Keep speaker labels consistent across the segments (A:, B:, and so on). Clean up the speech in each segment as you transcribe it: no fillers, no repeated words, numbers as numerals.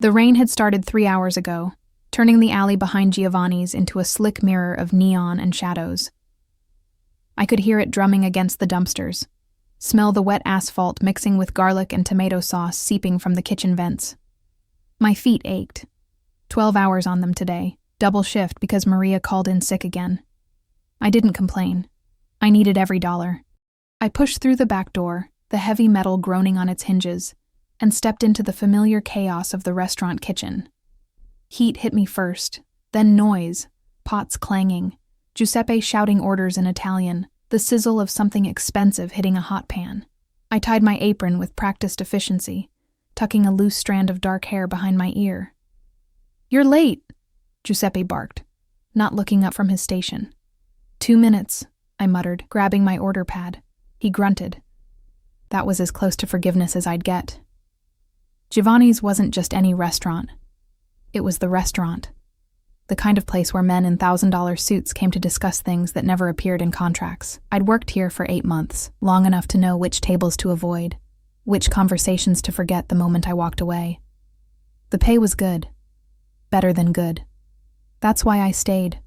A: The rain had started 3 hours ago, turning the alley behind Giovanni's into a slick mirror of neon and shadows. I could hear it drumming against the dumpsters, smell the wet asphalt mixing with garlic and tomato sauce seeping from the kitchen vents. My feet ached. 12 hours on them today, double shift because Maria called in sick again. I didn't complain. I needed every dollar. I pushed through the back door, the heavy metal groaning on its hinges, and stepped into the familiar chaos of the restaurant kitchen. Heat hit me first, then noise, pots clanging, Giuseppe shouting orders in Italian, the sizzle of something expensive hitting a hot pan. I tied my apron with practiced efficiency, tucking a loose strand of dark hair behind my ear. "You're late," Giuseppe barked, not looking up from his station. 2 minutes, I muttered, grabbing my order pad. He grunted. That was as close to forgiveness as I'd get. Giovanni's wasn't just any restaurant. It was the restaurant. The kind of place where men in $1,000 suits came to discuss things that never appeared in contracts. I'd worked here for 8 months, long enough to know which tables to avoid, which conversations to forget the moment I walked away. The pay was good. Better than good. That's why I stayed,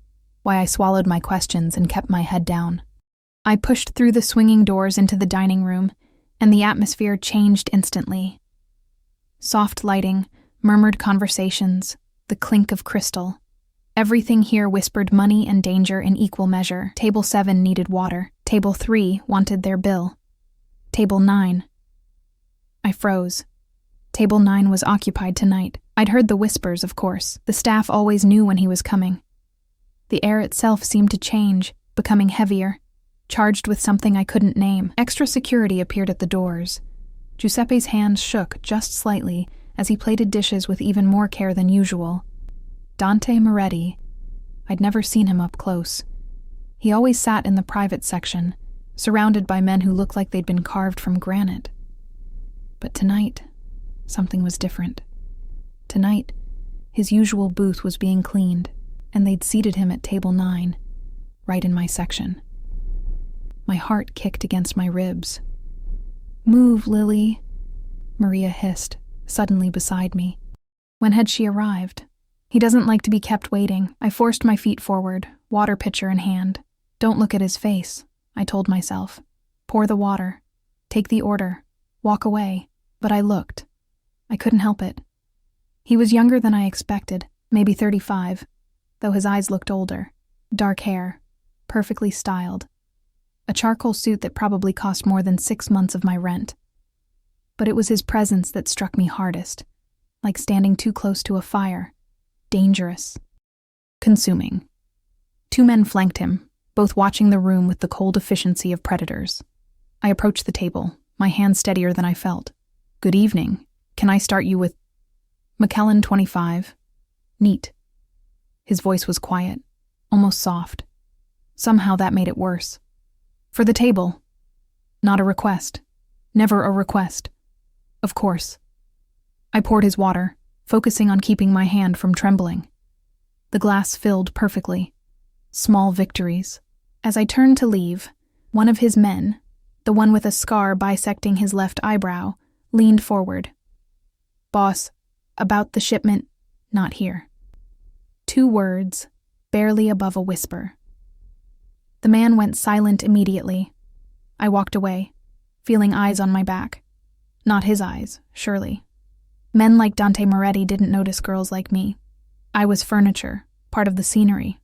A: why I swallowed my questions and kept my head down. I pushed through the swinging doors into the dining room, and the atmosphere changed instantly. Soft lighting, murmured conversations, the clink of crystal. Everything here whispered money and danger in equal measure. Table 7 needed water. Table 3 wanted their bill. Table 9. I froze. Table 9 was occupied tonight. I'd heard the whispers, of course. The staff always knew when he was coming. The air itself seemed to change, becoming heavier, charged with something I couldn't name. Extra security appeared at the doors. Giuseppe's hands shook just slightly as he plated dishes with even more care than usual. Dante Moretti. I'd never seen him up close. He always sat in the private section, surrounded by men who looked like they'd been carved from granite. But tonight, something was different. Tonight, his usual booth was being cleaned, and they'd seated him at table 9, right in my section. My heart kicked against my ribs. "Move, Lily," Maria hissed, suddenly beside me. When had she arrived? He doesn't like to be kept waiting. I forced my feet forward, water pitcher in hand. Don't look at his face, I told myself. Pour the water. Take the order. Walk away. But I looked. I couldn't help it. He was younger than I expected, maybe 35, though his eyes looked older. Dark hair, perfectly styled. A charcoal suit that probably cost more than 6 months of my rent. But it was his presence that struck me hardest, like standing too close to a fire. Dangerous. Consuming. 2 men flanked him, both watching the room with the cold efficiency of predators. I approached the table, my hand steadier than I felt. "Good evening. Can I start you with McKellen, 25. Neat." His voice was quiet, almost soft. Somehow that made it worse. "For the table." Not a request. Never a request. Of course. I poured his water, focusing on keeping my hand from trembling. The glass filled perfectly. Small victories. As I turned to leave, one of his men, the one with a scar bisecting his left eyebrow, leaned forward. "Boss, about the shipment, not here." 2 words, barely above a whisper. The man went silent immediately. I walked away, feeling eyes on my back. Not his eyes, surely. Men like Dante Moretti didn't notice girls like me. I was furniture, part of the scenery,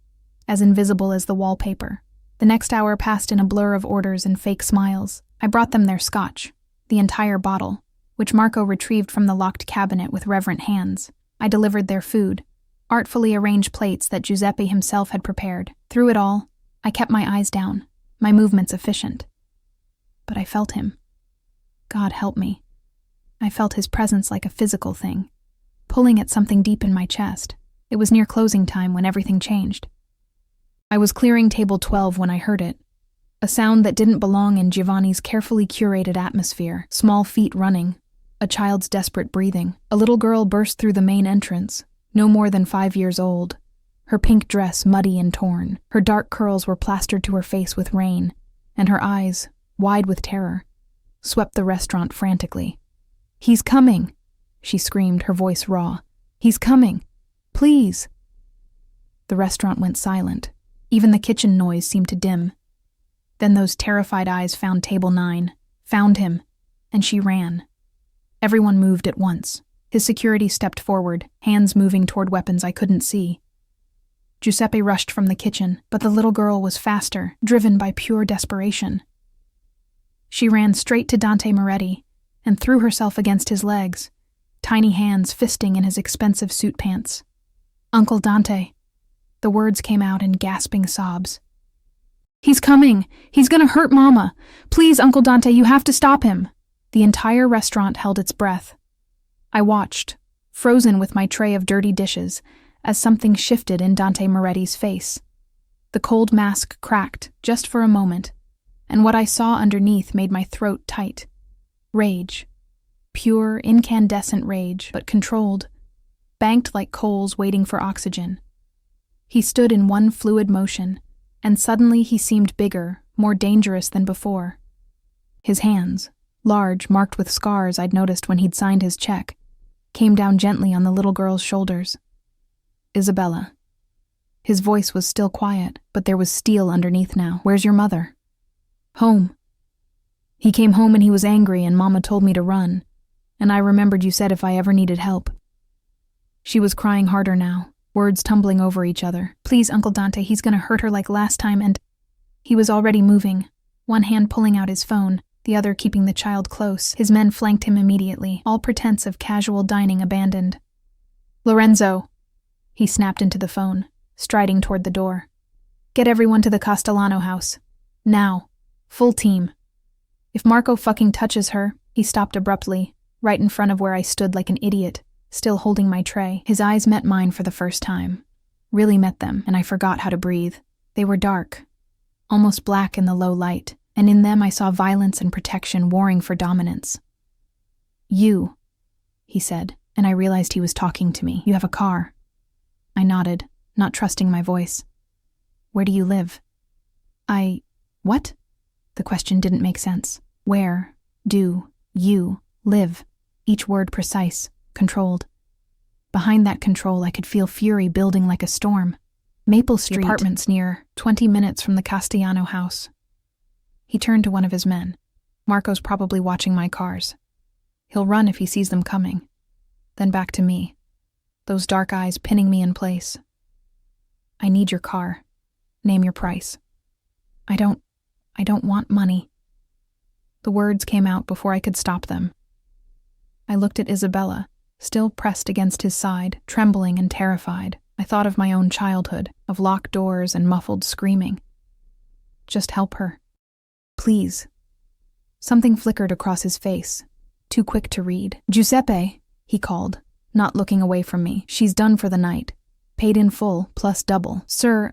A: as invisible as the wallpaper. The next hour passed in a blur of orders and fake smiles. I brought them their scotch, the entire bottle, which Marco retrieved from the locked cabinet with reverent hands. I delivered their food, artfully arranged plates that Giuseppe himself had prepared. Through it all, I kept my eyes down, my movements efficient. But I felt him. God help me. I felt his presence like a physical thing, pulling at something deep in my chest. It was near closing time when everything changed. I was clearing table 12 when I heard it. A sound that didn't belong in Giovanni's carefully curated atmosphere. Small feet running, a child's desperate breathing. A little girl burst through the main entrance, no more than 5 years old. Her pink dress muddy and torn. Her dark curls were plastered to her face with rain, and her eyes, wide with terror, swept the restaurant frantically. "He's coming!" she screamed, her voice raw. He's coming. Please. The restaurant went silent. Even the kitchen noise seemed to dim. Then those terrified eyes found Table 9, found him, and she ran. Everyone moved at once. His security stepped forward, hands moving toward weapons I couldn't see. Giuseppe rushed from the kitchen, but the little girl was faster, driven by pure desperation. She ran straight to Dante Moretti and threw herself against his legs, tiny hands fisting in his expensive suit pants. "Uncle Dante." The words came out in gasping sobs. "He's coming! He's gonna hurt Mama! Please, Uncle Dante, you have to stop him!" The entire restaurant held its breath. I watched, frozen with my tray of dirty dishes, as something shifted in Dante Moretti's face. The cold mask cracked, just for a moment, and what I saw underneath made my throat tight. Rage. Pure, incandescent rage, but controlled, banked like coals waiting for oxygen. He stood in one fluid motion, and suddenly he seemed bigger, more dangerous than before. His hands, large, marked with scars I'd noticed when he'd signed his check, came down gently on the little girl's shoulders. "Isabella." His voice was still quiet, but there was steel underneath now. "Where's your mother?" "Home. He came home and he was angry and Mama told me to run, and I remembered you said if I ever needed help." She was crying harder now, words tumbling over each other. "Please, Uncle Dante, he's gonna hurt her like last time," and he was already moving, one hand pulling out his phone, the other keeping the child close. His men flanked him immediately, all pretense of casual dining abandoned. "Lorenzo," he snapped into the phone, striding toward the door. "Get everyone to the Castellano house. Now. Full team. If Marco fucking touches her," he stopped abruptly, right in front of where I stood like an idiot, still holding my tray. His eyes met mine for the first time. Really met them, and I forgot how to breathe. They were dark, almost black in the low light, and in them I saw violence and protection warring for dominance. "You," he said, and I realized he was talking to me. "You have a car." I nodded, not trusting my voice. "Where do you live?" What? The question didn't make sense. Where do you live? Each word precise, controlled. Behind that control, I could feel fury building like a storm. "Maple Street. The apartments near, 20 minutes from the Castellano house." He turned to one of his men. "Marco's probably watching my cars. He'll run if he sees them coming." Then back to me, those dark eyes pinning me in place. "I need your car. Name your price." I don't want money." The words came out before I could stop them. I looked at Isabella, still pressed against his side, trembling and terrified. I thought of my own childhood, of locked doors and muffled screaming. "Just help her. Please." Something flickered across his face, too quick to read. "Giuseppe," he called, not looking away from me. "She's done for the night. Paid in full, plus double." "Sir,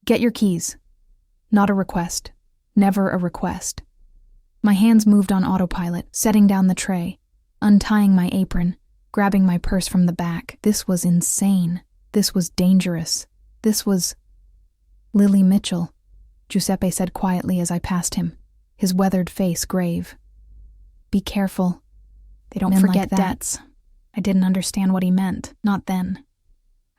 A: Get your keys." Not a request. Never a request. My hands moved on autopilot, setting down the tray, untying my apron, grabbing my purse from the back. This was insane. This was dangerous. This was... "Lily Mitchell," Giuseppe said quietly as I passed him, his weathered face grave. "Be careful. They don't forget debts." I didn't understand what he meant, not then.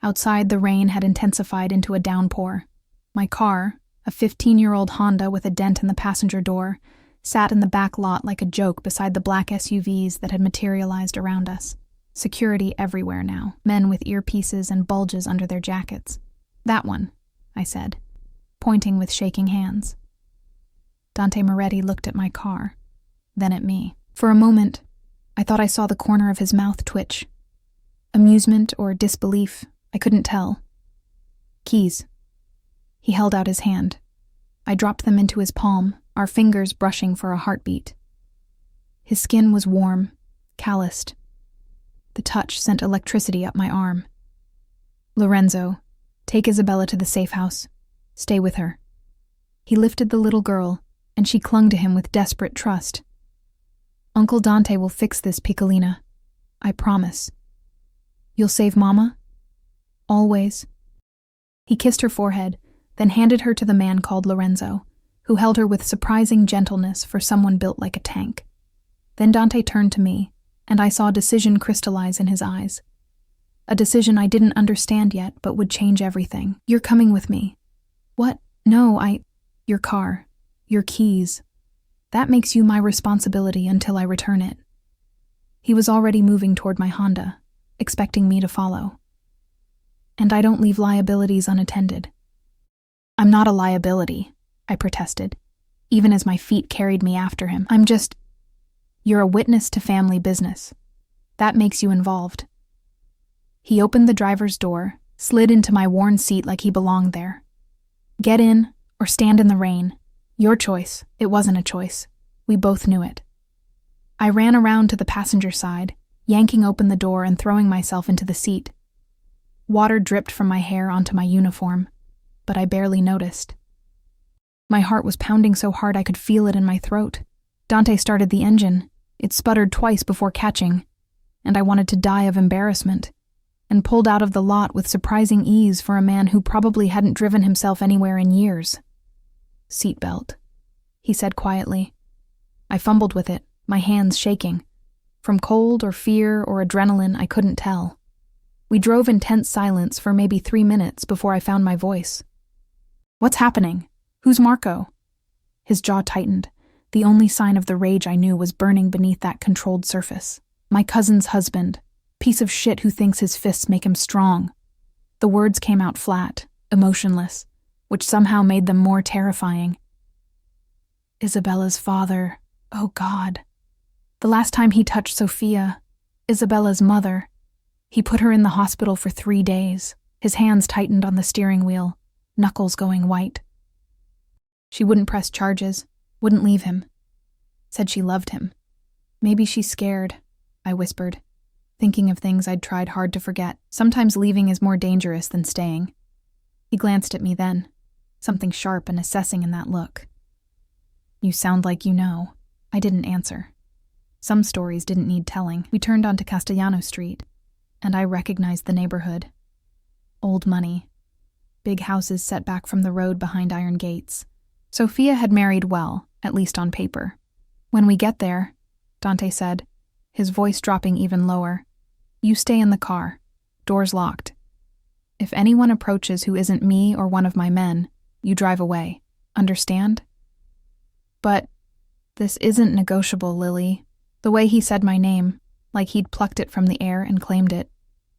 A: Outside, the rain had intensified into a downpour. My car, a 15-year-old Honda with a dent in the passenger door, sat in the back lot like a joke beside the black SUVs that had materialized around us. Security everywhere now, men with earpieces and bulges under their jackets. "That one," I said, pointing with shaking hands. Dante Moretti looked at my car, then at me. For a moment, I thought I saw the corner of his mouth twitch. Amusement or disbelief, I couldn't tell. "Keys." He held out his hand. I dropped them into his palm, our fingers brushing for a heartbeat. His skin was warm, calloused. The touch sent electricity up my arm. "Lorenzo, take Isabella to the safe house. Stay with her." He lifted the little girl, and she clung to him with desperate trust. "Uncle Dante will fix this, Piccolina. I promise. You'll save Mama? Always." He kissed her forehead, then handed her to the man called Lorenzo, who held her with surprising gentleness for someone built like a tank. Then Dante turned to me, and I saw decision crystallize in his eyes. A decision I didn't understand yet, but would change everything. You're coming with me. What? No, Your car. Your keys. That makes you my responsibility until I return it. He was already moving toward my Honda, expecting me to follow. And I don't leave liabilities unattended. I'm not a liability, I protested, even as my feet carried me after him. You're a witness to family business. That makes you involved. He opened the driver's door, slid into my worn seat like he belonged there. Get in, or stand in the rain. Your choice. It wasn't a choice. We both knew it. I ran around to the passenger side, yanking open the door and throwing myself into the seat. Water dripped from my hair onto my uniform, but I barely noticed. My heart was pounding so hard I could feel it in my throat. Dante started the engine. It sputtered twice before catching, and I wanted to die of embarrassment, and pulled out of the lot with surprising ease for a man who probably hadn't driven himself anywhere in years. Seatbelt, he said quietly. I fumbled with it, my hands shaking. From cold or fear or adrenaline, I couldn't tell. We drove in tense silence for maybe 3 minutes before I found my voice. What's happening? Who's Marco? His jaw tightened. The only sign of the rage I knew was burning beneath that controlled surface. My cousin's husband. Piece of shit who thinks his fists make him strong. The words came out flat, emotionless, which somehow made them more terrifying. Isabella's father. Oh God. The last time he touched Sophia, Isabella's mother, he put her in the hospital for 3 days. His hands tightened on the steering wheel, knuckles going white. She wouldn't press charges, wouldn't leave him. Said she loved him. Maybe she's scared, I whispered, thinking of things I'd tried hard to forget. Sometimes leaving is more dangerous than staying. He glanced at me then, something sharp and assessing in that look. You sound like you know. I didn't answer. Some stories didn't need telling. We turned onto Castellano Street, and I recognized the neighborhood. Old money. Big houses set back from the road behind iron gates. Sophia had married well, at least on paper. When we get there, Dante said, his voice dropping even lower, you stay in the car. Doors locked. If anyone approaches who isn't me or one of my men, you drive away. Understand? But this isn't negotiable, Lily. The way he said my name, like he'd plucked it from the air and claimed it,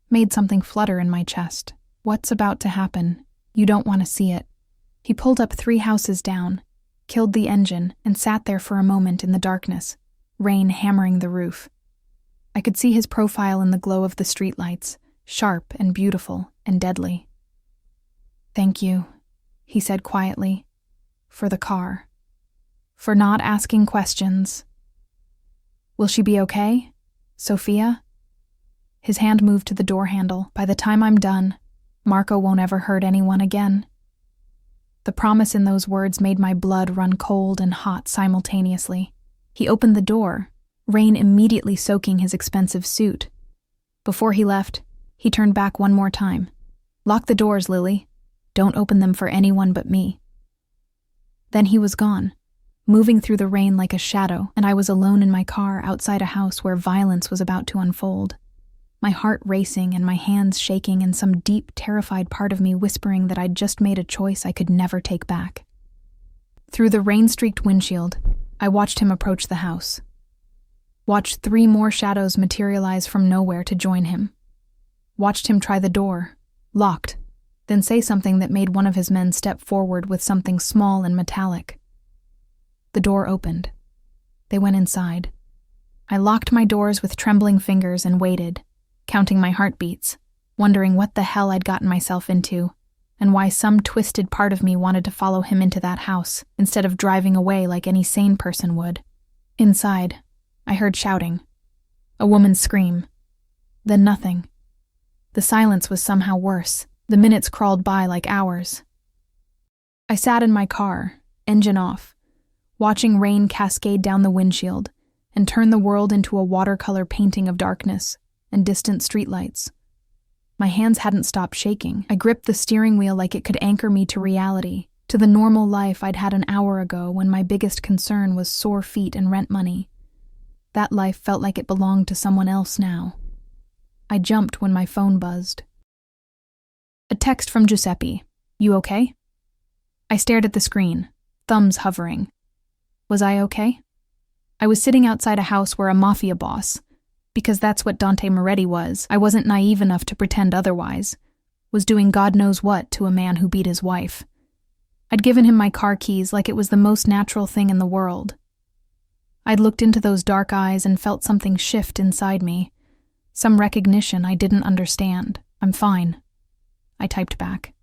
A: made something flutter in my chest. What's about to happen? You don't want to see it. He pulled up 3 houses down, killed the engine, and sat there for a moment in the darkness, rain hammering the roof. I could see his profile in the glow of the streetlights, sharp and beautiful and deadly. Thank you, he said quietly, for the car. For not asking questions. Will she be okay? Sophia? His hand moved to the door handle. By the time I'm done, Marco won't ever hurt anyone again. The promise in those words made my blood run cold and hot simultaneously. He opened the door, rain immediately soaking his expensive suit. Before he left, he turned back one more time. Lock the doors, Lily. Don't open them for anyone but me. Then he was gone, moving through the rain like a shadow, and I was alone in my car outside a house where violence was about to unfold. My heart racing and my hands shaking and some deep, terrified part of me whispering that I'd just made a choice I could never take back. Through the rain-streaked windshield, I watched him approach the house. Watched 3 more shadows materialize from nowhere to join him. Watched him try the door, locked, then say something that made one of his men step forward with something small and metallic. The door opened. They went inside. I locked my doors with trembling fingers and waited, counting my heartbeats, wondering what the hell I'd gotten myself into, and why some twisted part of me wanted to follow him into that house instead of driving away like any sane person would. Inside, I heard shouting. A woman's scream. Then nothing. The silence was somehow worse. The minutes crawled by like hours. I sat in my car, engine off, watching rain cascade down the windshield and turn the world into a watercolor painting of darkness and distant streetlights. My hands hadn't stopped shaking. I gripped the steering wheel like it could anchor me to reality, to the normal life I'd had an hour ago when my biggest concern was sore feet and rent money. That life felt like it belonged to someone else now. I jumped when my phone buzzed. A text from Giuseppe. You okay? I stared at the screen, thumbs hovering. Was I okay? I was sitting outside a house where a Mafia boss, because that's what Dante Moretti was, I wasn't naive enough to pretend otherwise, was doing God knows what to a man who beat his wife. I'd given him my car keys like it was the most natural thing in the world. I'd looked into those dark eyes and felt something shift inside me, some recognition I didn't understand. I'm fine. I typed back.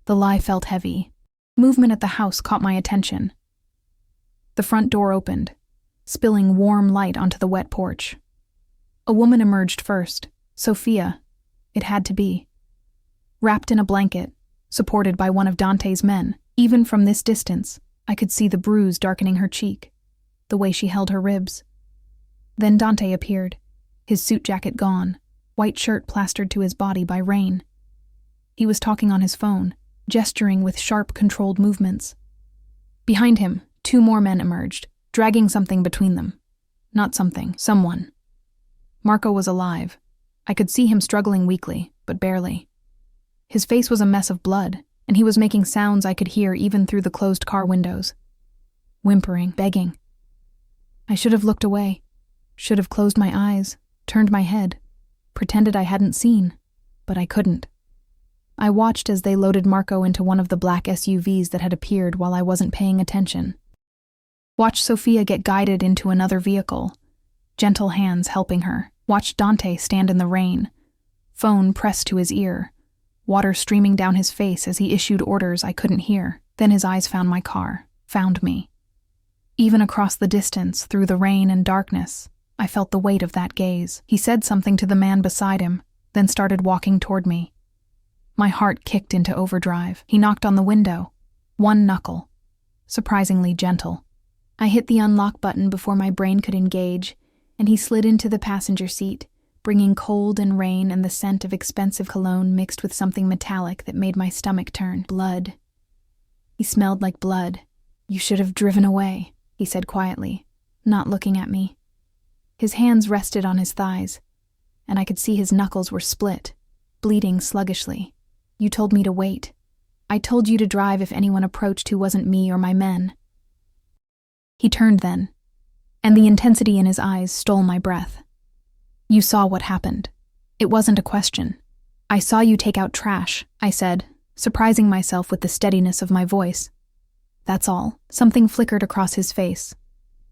A: The lie felt heavy. Movement at the house caught my attention. The front door opened, spilling warm light onto the wet porch. A woman emerged first, Sophia. It had to be. Wrapped in a blanket, supported by one of Dante's men, even from this distance, I could see the bruise darkening her cheek, the way she held her ribs. Then Dante appeared, his suit jacket gone, white shirt plastered to his body by rain. He was talking on his phone, gesturing with sharp, controlled movements. Behind him, 2 more men emerged, dragging something between them. Not something, someone. Marco was alive. I could see him struggling weakly, but barely. His face was a mess of blood, and he was making sounds I could hear even through the closed car windows. Whimpering, begging. I should have looked away, should have closed my eyes, turned my head, pretended I hadn't seen, but I couldn't. I watched as they loaded Marco into one of the black SUVs that had appeared while I wasn't paying attention. Watched Sophia get guided into another vehicle, gentle hands helping her. Watched Dante stand in the rain, phone pressed to his ear, water streaming down his face as he issued orders I couldn't hear. Then his eyes found my car, found me. Even across the distance, through the rain and darkness, I felt the weight of that gaze. He said something to the man beside him, then started walking toward me. My heart kicked into overdrive. He knocked on the window, 1 knuckle, surprisingly gentle. I hit the unlock button before my brain could engage, and he slid into the passenger seat, bringing cold and rain and the scent of expensive cologne mixed with something metallic that made my stomach turn. Blood. He smelled like blood. You should have driven away, he said quietly, not looking at me. His hands rested on his thighs, and I could see his knuckles were split, bleeding sluggishly. You told me to wait. I told you to drive if anyone approached who wasn't me or my men. He turned then, and the intensity in his eyes stole my breath. You saw what happened. It wasn't a question. I saw you take out trash, I said, surprising myself with the steadiness of my voice. That's all. Something flickered across his face.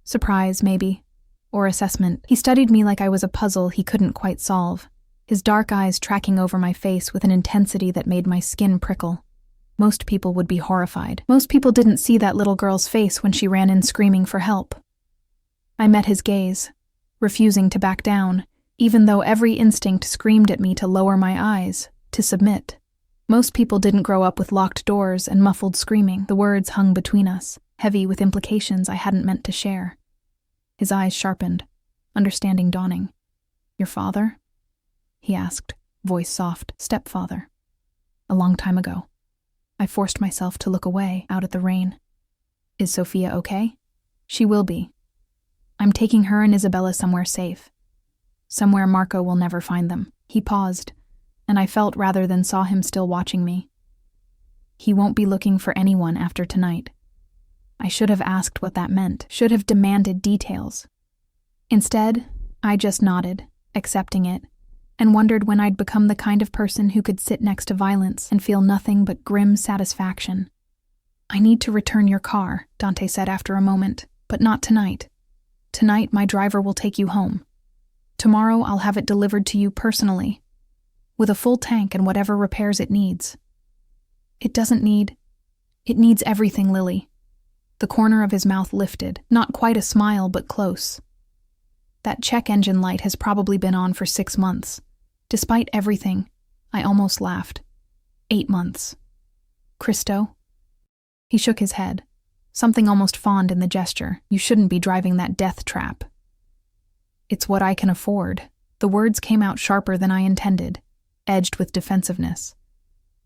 A: Surprise, maybe. Or assessment. He studied me like I was a puzzle he couldn't quite solve, his dark eyes tracking over my face with an intensity that made my skin prickle. Most people would be horrified. Most people didn't see that little girl's face when she ran in screaming for help. I met his gaze, refusing to back down, even though every instinct screamed at me to lower my eyes, to submit. Most people didn't grow up with locked doors and muffled screaming. The words hung between us, heavy with implications I hadn't meant to share. His eyes sharpened, understanding dawning. Your father? He asked, voice soft. Stepfather. A long time ago. I forced myself to look away, out at the rain. Is Sophia okay? She will be. I'm taking her and Isabella somewhere safe. Somewhere Marco will never find them. He paused, and I felt rather than saw him still watching me. He won't be looking for anyone after tonight. I should have asked what that meant, should have demanded details. Instead, I just nodded, accepting it, and wondered when I'd become the kind of person who could sit next to violence and feel nothing but grim satisfaction. I need to return your car, Dante said after a moment, but not tonight. Tonight, my driver will take you home. Tomorrow, I'll have it delivered to you personally, with a full tank and whatever repairs it needs. It needs everything, Lily. The corner of his mouth lifted, not quite a smile, but close. That check engine light has probably been on for 6 months. Despite everything, I almost laughed. 8 months. Christo? He shook his head, something almost fond in the gesture. You shouldn't be driving that death trap. It's what I can afford. The words came out sharper than I intended, edged with defensiveness.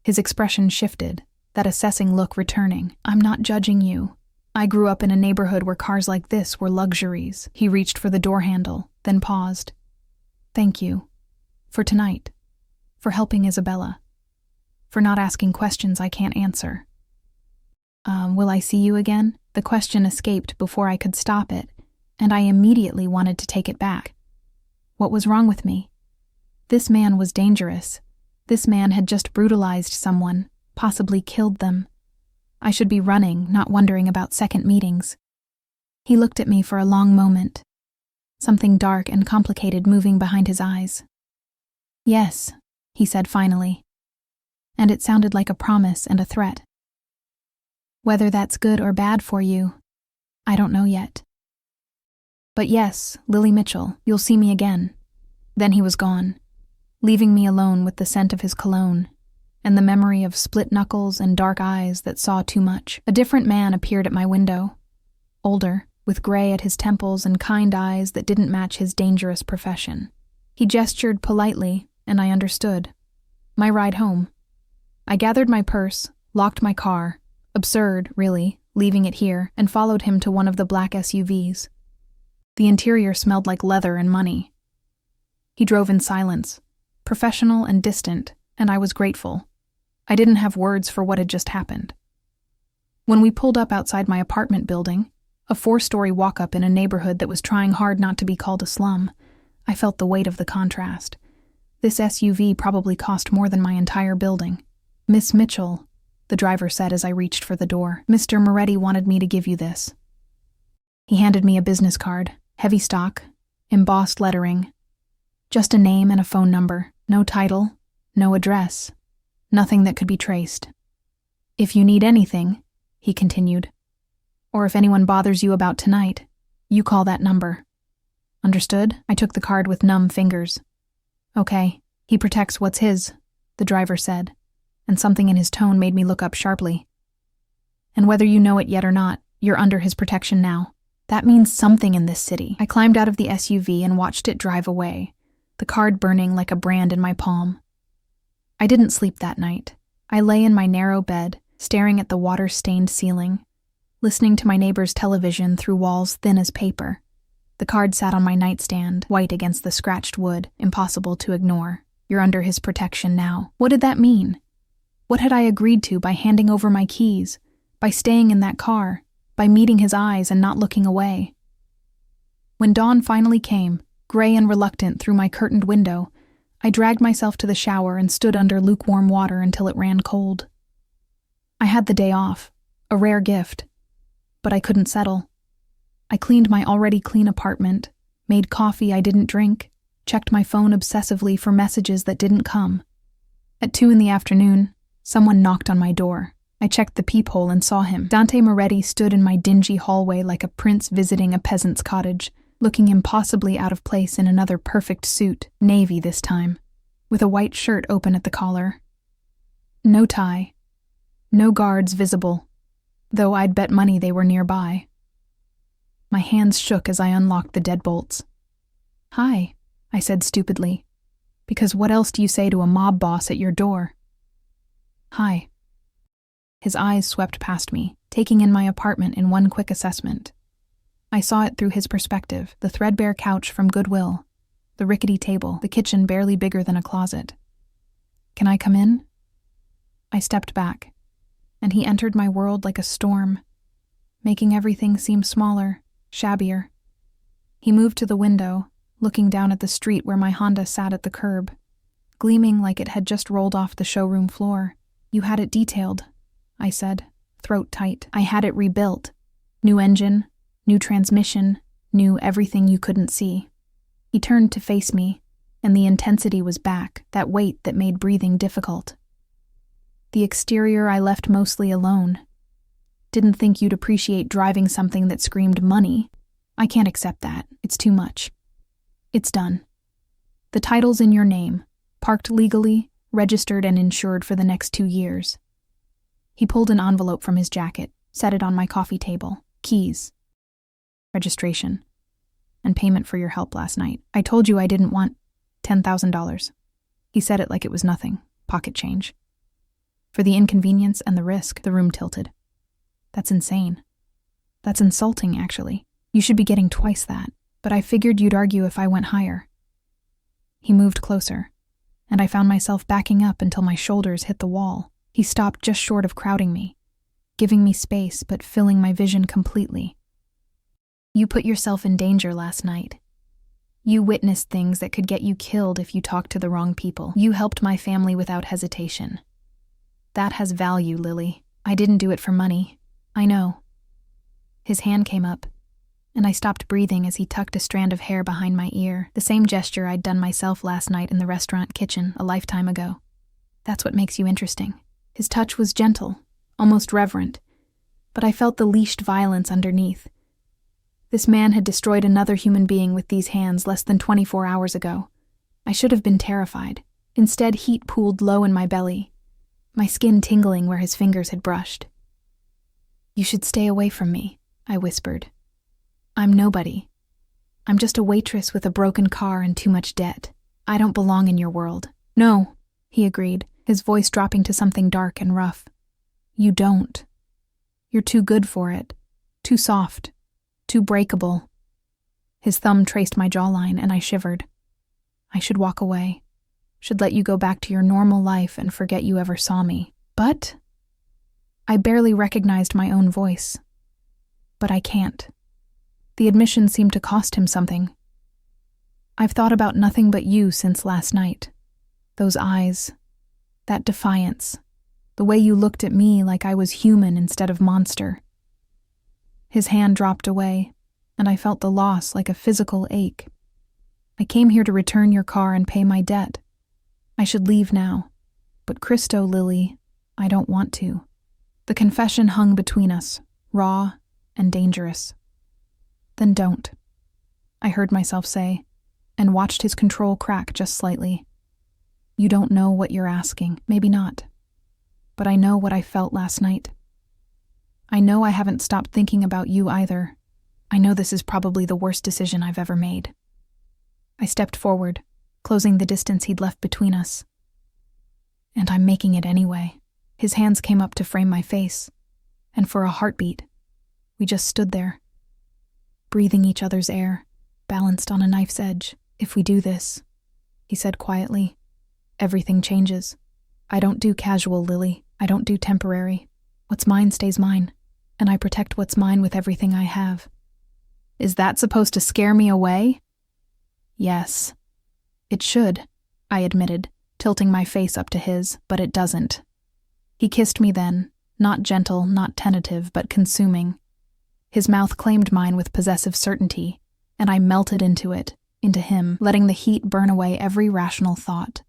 A: His expression shifted, that assessing look returning. I'm not judging you. I grew up in a neighborhood where cars like this were luxuries. He reached for the door handle, then paused. Thank you. For tonight. For helping Isabella. For not asking questions I can't answer. Will I see you again? The question escaped before I could stop it, and I immediately wanted to take it back. What was wrong with me? This man was dangerous. This man had just brutalized someone, possibly killed them. I should be running, not wondering about second meetings. He looked at me for a long moment, something dark and complicated moving behind his eyes. Yes, he said finally, and it sounded like a promise and a threat. Whether that's good or bad for you, I don't know yet. But yes, Lily Mitchell, you'll see me again. Then he was gone, leaving me alone with the scent of his cologne and the memory of split knuckles and dark eyes that saw too much. A different man appeared at my window, older, with gray at his temples and kind eyes that didn't match his dangerous profession. He gestured politely, and I understood. My ride home. I gathered my purse, locked my car, absurd, really, leaving it here, and followed him to one of the black SUVs. The interior smelled like leather and money. He drove in silence, professional and distant, and I was grateful. I didn't have words for what had just happened. When we pulled up outside my apartment building, a 4-story walk-up in a neighborhood that was trying hard not to be called a slum, I felt the weight of the contrast. This SUV probably cost more than my entire building. Miss Mitchell, the driver said as I reached for the door, Mr. Moretti wanted me to give you this. He handed me a business card, heavy stock, embossed lettering. Just a name and a phone number, no title, no address, nothing that could be traced. If you need anything, he continued, or if anyone bothers you about tonight, you call that number. Understood? I took the card with numb fingers. Okay, he protects what's his, the driver said, and something in his tone made me look up sharply. And whether you know it yet or not, you're under his protection now. That means something in this city. I climbed out of the SUV and watched it drive away, the card burning like a brand in my palm. I didn't sleep that night. I lay in my narrow bed, staring at the water-stained ceiling, listening to my neighbor's television through walls thin as paper. The card sat on my nightstand, white against the scratched wood, impossible to ignore. You're under his protection now. What did that mean? What had I agreed to by handing over my keys, by staying in that car, by meeting his eyes and not looking away? When dawn finally came, gray and reluctant through my curtained window, I dragged myself to the shower and stood under lukewarm water until it ran cold. I had the day off, a rare gift, but I couldn't settle. I cleaned my already clean apartment, made coffee I didn't drink, checked my phone obsessively for messages that didn't come. At 2 p.m, someone knocked on my door. I checked the peephole and saw him. Dante Moretti stood in my dingy hallway like a prince visiting a peasant's cottage, looking impossibly out of place in another perfect suit, navy this time, with a white shirt open at the collar. No tie. No guards visible, though I'd bet money they were nearby. My hands shook as I unlocked the deadbolts. Hi, I said stupidly, because what else do you say to a mob boss at your door? Hi. His eyes swept past me, taking in my apartment in one quick assessment. I saw it through his perspective, the threadbare couch from Goodwill, the rickety table, the kitchen barely bigger than a closet. Can I come in? I stepped back, and he entered my world like a storm, making everything seem smaller, shabbier. He moved to the window, looking down at the street where my Honda sat at the curb, gleaming like it had just rolled off the showroom floor. You had it detailed, I said, throat tight. I had it rebuilt. New engine, new transmission, new everything you couldn't see. He turned to face me, and the intensity was back, that weight that made breathing difficult. The exterior I left mostly alone. Didn't think you'd appreciate driving something that screamed money. I can't accept that. It's too much. It's done. The title's in your name, parked legally, registered and insured for the next 2 years. He pulled an envelope from his jacket, set it on my coffee table. Keys. Registration. And payment for your help last night. I told you I didn't want $10,000. He said it like it was nothing. Pocket change. For the inconvenience and the risk, the room tilted. That's insane. That's insulting, actually. You should be getting twice that, but I figured you'd argue if I went higher. He moved closer, and I found myself backing up until my shoulders hit the wall. He stopped just short of crowding me, giving me space but filling my vision completely. You put yourself in danger last night. You witnessed things that could get you killed if you talked to the wrong people. You helped my family without hesitation. That has value, Lily. I didn't do it for money. I know. His hand came up, and I stopped breathing as he tucked a strand of hair behind my ear, the same gesture I'd done myself last night in the restaurant kitchen a lifetime ago. That's what makes you interesting. His touch was gentle, almost reverent, but I felt the leashed violence underneath. This man had destroyed another human being with these hands less than 24 hours ago. I should have been terrified. Instead, heat pooled low in my belly, my skin tingling where his fingers had brushed. You should stay away from me, I whispered. I'm nobody. I'm just a waitress with a broken car and too much debt. I don't belong in your world. No, he agreed, his voice dropping to something dark and rough. You don't. You're too good for it. Too soft. Too breakable. His thumb traced my jawline and I shivered. I should walk away. Should let you go back to your normal life and forget you ever saw me. But I barely recognized my own voice. But I can't. The admission seemed to cost him something. I've thought about nothing but you since last night. Those eyes, that defiance, the way you looked at me like I was human instead of monster. His hand dropped away, and I felt the loss like a physical ache. I came here to return your car and pay my debt. I should leave now. But Christo, Lily, I don't want to. The confession hung between us, raw and dangerous. Then don't, I heard myself say, and watched his control crack just slightly. You don't know what you're asking, maybe not. But I know what I felt last night. I know I haven't stopped thinking about you either. I know this is probably the worst decision I've ever made. I stepped forward, closing the distance he'd left between us. And I'm making it anyway. His hands came up to frame my face, and for a heartbeat, we just stood there, breathing each other's air, balanced on a knife's edge. If we do this, he said quietly, everything changes. I don't do casual, Lily. I don't do temporary. What's mine stays mine, and I protect what's mine with everything I have. Is that supposed to scare me away? Yes. It should, I admitted, tilting my face up to his, but it doesn't. He kissed me then, not gentle, not tentative, but consuming. His mouth claimed mine with possessive certainty, and I melted into it, into him, letting the heat burn away every rational thought.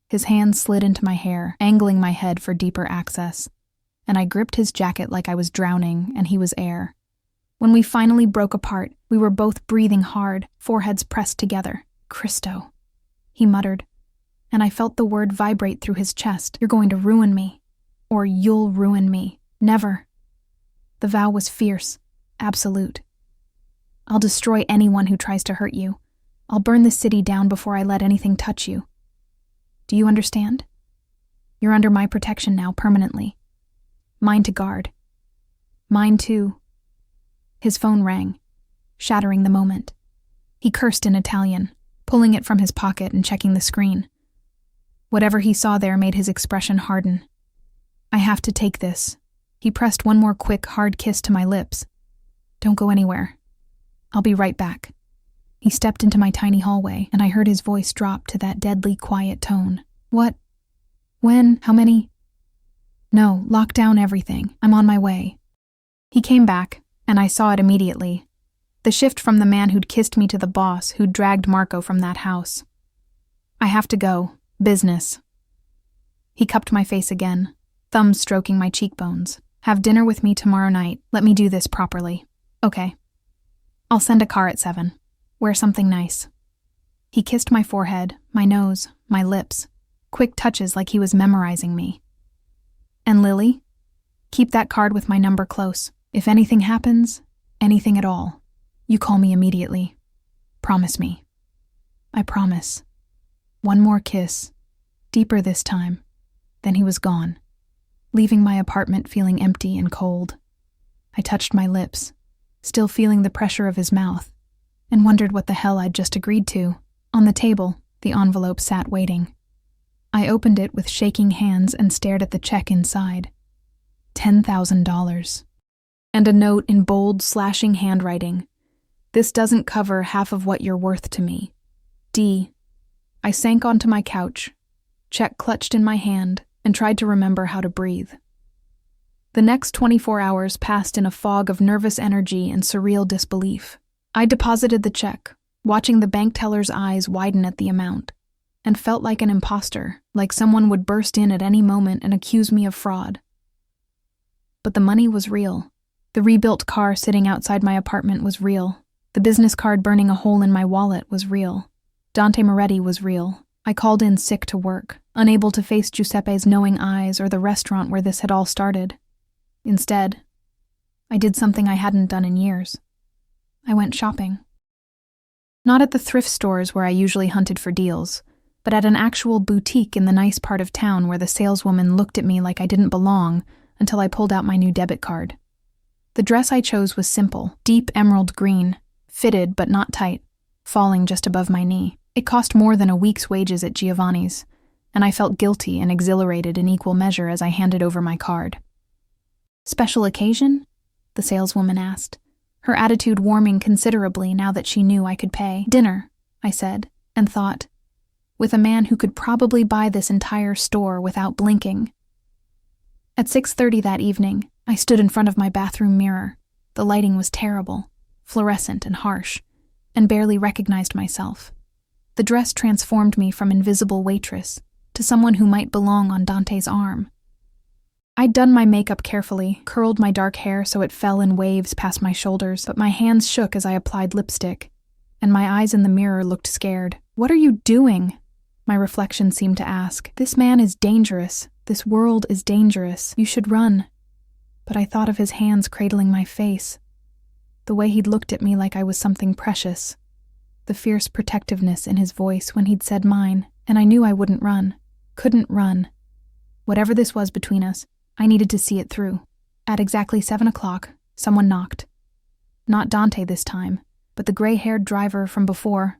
A: His hand slid into my hair, angling my head for deeper access, and I gripped his jacket like I was drowning and he was air. When we finally broke apart, we were both breathing hard, foreheads pressed together. Christo, he muttered, and I felt the word vibrate through his chest. You're going to ruin me. Or you'll ruin me. Never. The vow was fierce, absolute. I'll destroy anyone who tries to hurt you. I'll burn the city down before I let anything touch you. Do you understand? You're under my protection now, permanently. Mine to guard. Mine too. His phone rang, shattering the moment. He cursed in Italian, pulling it from his pocket and checking the screen. Whatever he saw there made his expression harden. I have to take this. He pressed one more quick, hard kiss to my lips. Don't go anywhere. I'll be right back. He stepped into my tiny hallway, and I heard his voice drop to that deadly quiet tone. What? When? How many? No, lock down everything. I'm on my way. He came back, and I saw it immediately. The shift from the man who'd kissed me to the boss who'd dragged Marco from that house. I have to go. Business. He cupped my face again, thumbs stroking my cheekbones. Have dinner with me tomorrow night. Let me do this properly. Okay. I'll send a car at 7. Wear something nice. He kissed my forehead, my nose, my lips, quick touches like he was memorizing me. And Lily? Keep that card with my number close. If anything happens, anything at all, you call me immediately. Promise me. I promise. One more kiss, deeper this time. Then he was gone, leaving my apartment feeling empty and cold. I touched my lips, still feeling the pressure of his mouth, and wondered what the hell I'd just agreed to. On the table, the envelope sat waiting. I opened it with shaking hands and stared at the check inside. $10,000. And a note in bold, slashing handwriting. This doesn't cover half of what you're worth to me. D. I sank onto my couch, check clutched in my hand, and tried to remember how to breathe. The next 24 hours passed in a fog of nervous energy and surreal disbelief. I deposited the check, watching the bank teller's eyes widen at the amount, and felt like an imposter, like someone would burst in at any moment and accuse me of fraud. But the money was real. The rebuilt car sitting outside my apartment was real. The business card burning a hole in my wallet was real. Dante Moretti was real. I called in sick to work, unable to face Giuseppe's knowing eyes or the restaurant where this had all started. Instead, I did something I hadn't done in years. I went shopping. Not at the thrift stores where I usually hunted for deals, but at an actual boutique in the nice part of town where the saleswoman looked at me like I didn't belong until I pulled out my new debit card. The dress I chose was simple, deep emerald green, fitted but not tight, falling just above my knee. It cost more than a week's wages at Giovanni's, and I felt guilty and exhilarated in equal measure as I handed over my card. "Special occasion?" the saleswoman asked, her attitude warming considerably now that she knew I could pay. "Dinner," I said, and thought, with a man who could probably buy this entire store without blinking. At 6:30 that evening, I stood in front of my bathroom mirror. The lighting was terrible, fluorescent and harsh, and barely recognized myself. The dress transformed me from invisible waitress to someone who might belong on Dante's arm. I'd done my makeup carefully, curled my dark hair so it fell in waves past my shoulders, but my hands shook as I applied lipstick, and my eyes in the mirror looked scared. "What are you doing?" my reflection seemed to ask. "This man is dangerous. This world is dangerous. You should run." But I thought of his hands cradling my face, the way he'd looked at me like I was something precious, the fierce protectiveness in his voice when he'd said mine, and I knew I wouldn't run, couldn't run. Whatever this was between us, I needed to see it through. At exactly 7 o'clock, someone knocked. Not Dante this time, but the gray-haired driver from before.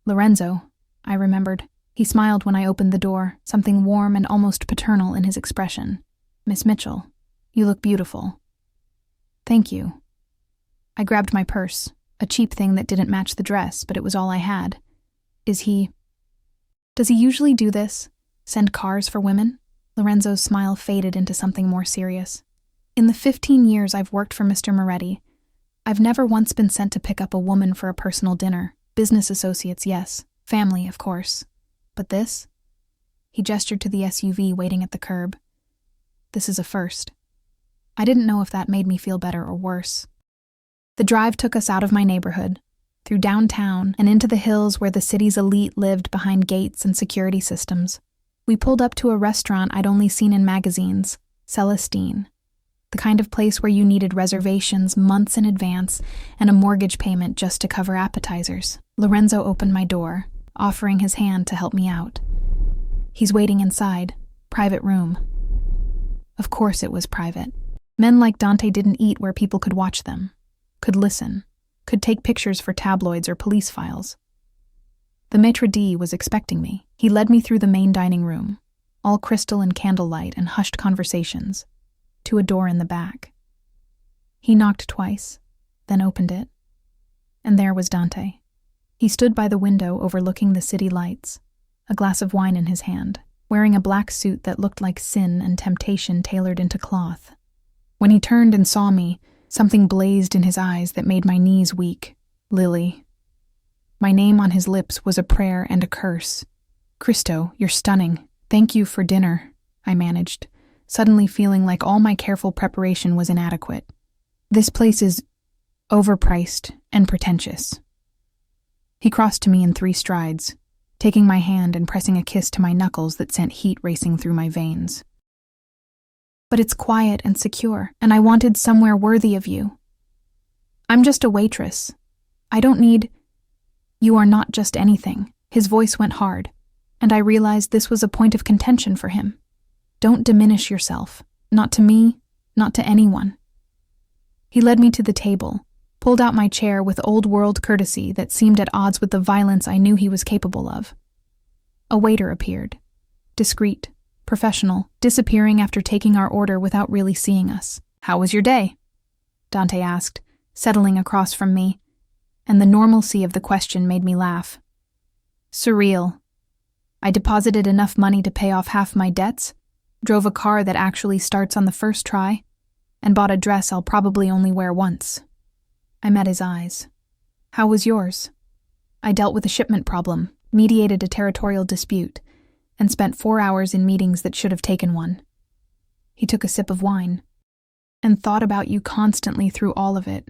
A: Lorenzo, I remembered. He smiled when I opened the door, something warm and almost paternal in his expression. "Miss Mitchell, you look beautiful." "Thank you." I grabbed my purse, a cheap thing that didn't match the dress, but it was all I had. Does he usually do this? Send cars for women? Lorenzo's smile faded into something more serious. "In the 15 years I've worked for Mr. Moretti, I've never once been sent to pick up a woman for a personal dinner. Business associates, yes. Family, of course. But this?" He gestured to the SUV waiting at the curb. "This is a first." I didn't know if that made me feel better or worse. The drive took us out of my neighborhood, through downtown and into the hills where the city's elite lived behind gates and security systems. We pulled up to a restaurant I'd only seen in magazines, Celestine, the kind of place where you needed reservations months in advance and a mortgage payment just to cover appetizers. Lorenzo opened my door, offering his hand to help me out. "He's waiting inside, private room." Of course it was private. Men like Dante didn't eat where people could watch them, could listen, could take pictures for tabloids or police files. The maitre d' was expecting me. He led me through the main dining room, all crystal and candlelight and hushed conversations, to a door in the back. He knocked twice, then opened it, and there was Dante. He stood by the window overlooking the city lights, a glass of wine in his hand, wearing a black suit that looked like sin and temptation tailored into cloth. When he turned and saw me, something blazed in his eyes that made my knees weak. "Lily." My name on his lips was a prayer and a curse. "Cristo, you're stunning. Thank you for dinner," I managed, suddenly feeling like all my careful preparation was inadequate. "This place is overpriced and pretentious." He crossed to me in 3 strides, taking my hand and pressing a kiss to my knuckles that sent heat racing through my veins. "But it's quiet and secure, and I wanted somewhere worthy of you. I'm just a waitress. I don't need—" "You are not just anything." His voice went hard, and I realized this was a point of contention for him. "Don't diminish yourself. Not to me, not to anyone." He led me to the table, pulled out my chair with old-world courtesy that seemed at odds with the violence I knew he was capable of. A waiter appeared. Discreet, professional, disappearing after taking our order without really seeing us. "How was your day?" Dante asked, settling across from me, and the normalcy of the question made me laugh. "Surreal. I deposited enough money to pay off half my debts, drove a car that actually starts on the first try, and bought a dress I'll probably only wear once." I met his eyes. "How was yours?" "I dealt with a shipment problem, mediated a territorial dispute, and spent 4 hours in meetings that should have taken one." He took a sip of wine. "And thought about you constantly through all of it.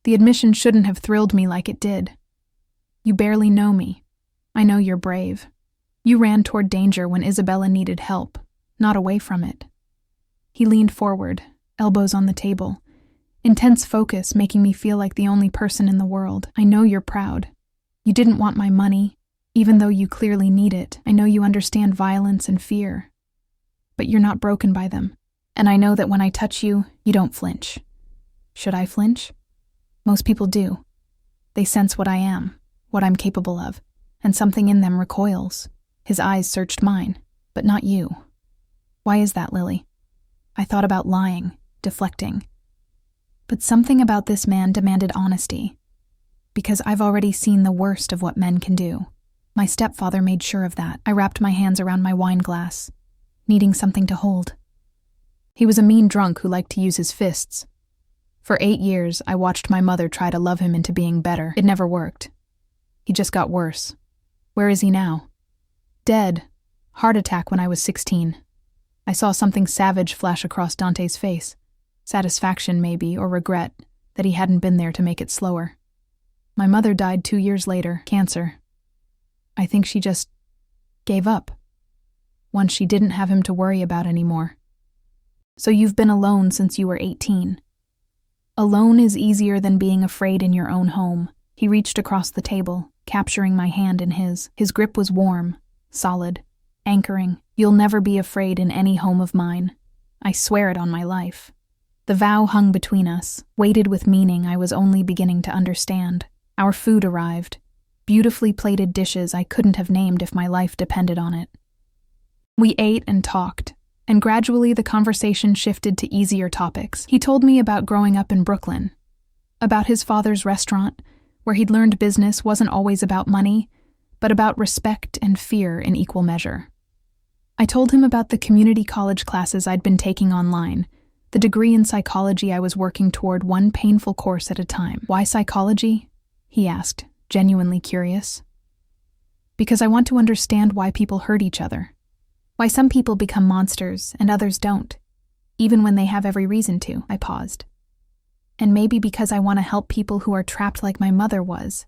A: The admission shouldn't have thrilled me like it did. You barely know me. I know you're brave. You ran toward danger when Isabella needed help, not away from it." He leaned forward, elbows on the table, intense focus making me feel like the only person in the world. "I know you're proud. You didn't want my money, even though you clearly need it. I know you understand violence and fear. But you're not broken by them. And I know that when I touch you, you don't flinch." Should I flinch? Most people do. They sense what I am, what I'm capable of, and something in them recoils. His eyes searched mine, but not you. "Why is that, Lily?" I thought about lying, deflecting. But something about this man demanded honesty. Because I've already seen the worst of what men can do. My stepfather made sure of that. I wrapped my hands around my wine glass, needing something to hold. He was a mean drunk who liked to use his fists. For 8 years, I watched my mother try to love him into being better. It never worked. He just got worse. Where is he now? Dead. Heart attack when I was 16. I saw something savage flash across Dante's face. Satisfaction, maybe, or regret that he hadn't been there to make it slower. My mother died 2 years later, cancer. I think she just gave up. Once she didn't have him to worry about anymore. So you've been alone since you were 18. Alone is easier than being afraid in your own home. He reached across the table, capturing my hand in his. His grip was warm, solid, anchoring. "You'll never be afraid in any home of mine. I swear it on my life." The vow hung between us, weighted with meaning I was only beginning to understand. Our food arrived. Beautifully plated dishes I couldn't have named if my life depended on it. We ate and talked, and gradually the conversation shifted to easier topics. He told me about growing up in Brooklyn, about his father's restaurant, where he'd learned business wasn't always about money, but about respect and fear in equal measure. I told him about the community college classes I'd been taking online, the degree in psychology I was working toward one painful course at a time. "Why psychology?" he asked, genuinely curious. "Because I want to understand why people hurt each other. Why some people become monsters and others don't, even when they have every reason to." I paused. "And maybe because I want to help people who are trapped like my mother was."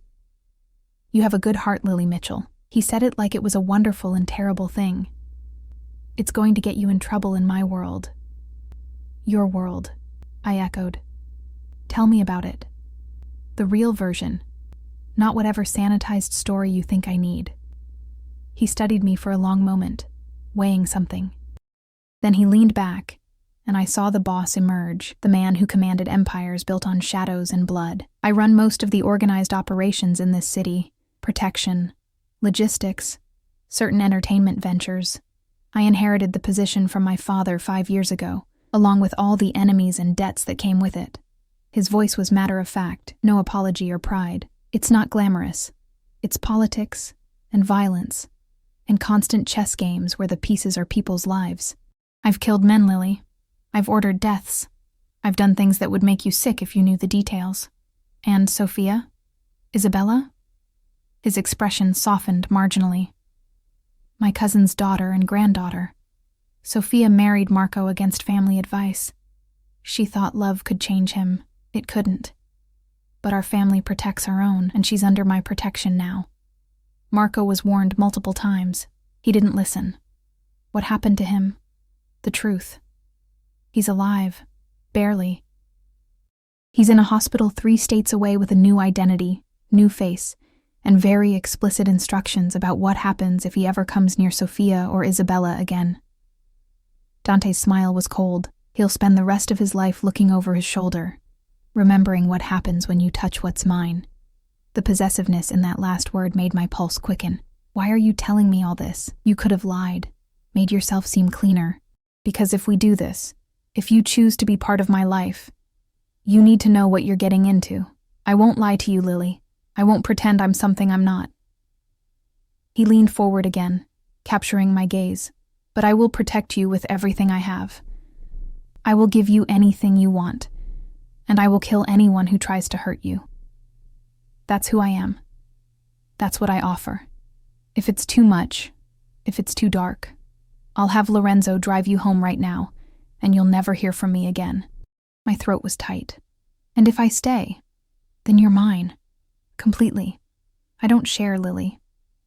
A: "You have a good heart, Lily Mitchell." He said it like it was a wonderful and terrible thing. "It's going to get you in trouble in my world." "Your world," I echoed. "Tell me about it. The real version, not whatever sanitized story you think I need." He studied me for a long moment, weighing something. Then he leaned back, and I saw the boss emerge, the man who commanded empires built on shadows and blood. "I run most of the organized operations in this city, protection, logistics, certain entertainment ventures. I inherited the position from my father 5 years ago, along with all the enemies and debts that came with it." His voice was matter-of-fact, no apology or pride. "It's not glamorous. It's politics and violence and constant chess games where the pieces are people's lives. I've killed men, Lily. I've ordered deaths. I've done things that would make you sick if you knew the details. And Sophia? Isabella?" His expression softened marginally. "My cousin's daughter and granddaughter. Sophia married Marco against family advice. She thought love could change him. It couldn't. But our family protects our own, and she's under my protection now. Marco was warned multiple times. He didn't listen. What happened to him? The truth. He's alive. Barely. He's in a hospital 3 states away with a new identity, new face, and very explicit instructions about what happens if he ever comes near Sophia or Isabella again." Dante's smile was cold. He'll spend the rest of his life looking over his shoulder, remembering what happens when you touch what's mine. The possessiveness in that last word made my pulse quicken. "Why are you telling me all this? You could have lied." Made yourself seem cleaner. Because if we do this, if you choose to be part of my life, you need to know what you're getting into. I won't lie to you, Lily. I won't pretend I'm something I'm not. He leaned forward again, capturing my gaze. But I will protect you with everything I have. I will give you anything you want, and I will kill anyone who tries to hurt you. That's who I am. That's what I offer. If it's too much, if it's too dark, I'll have Lorenzo drive you home right now, and you'll never hear from me again. My throat was tight. And if I stay, then you're mine. Completely. I don't share, Lily.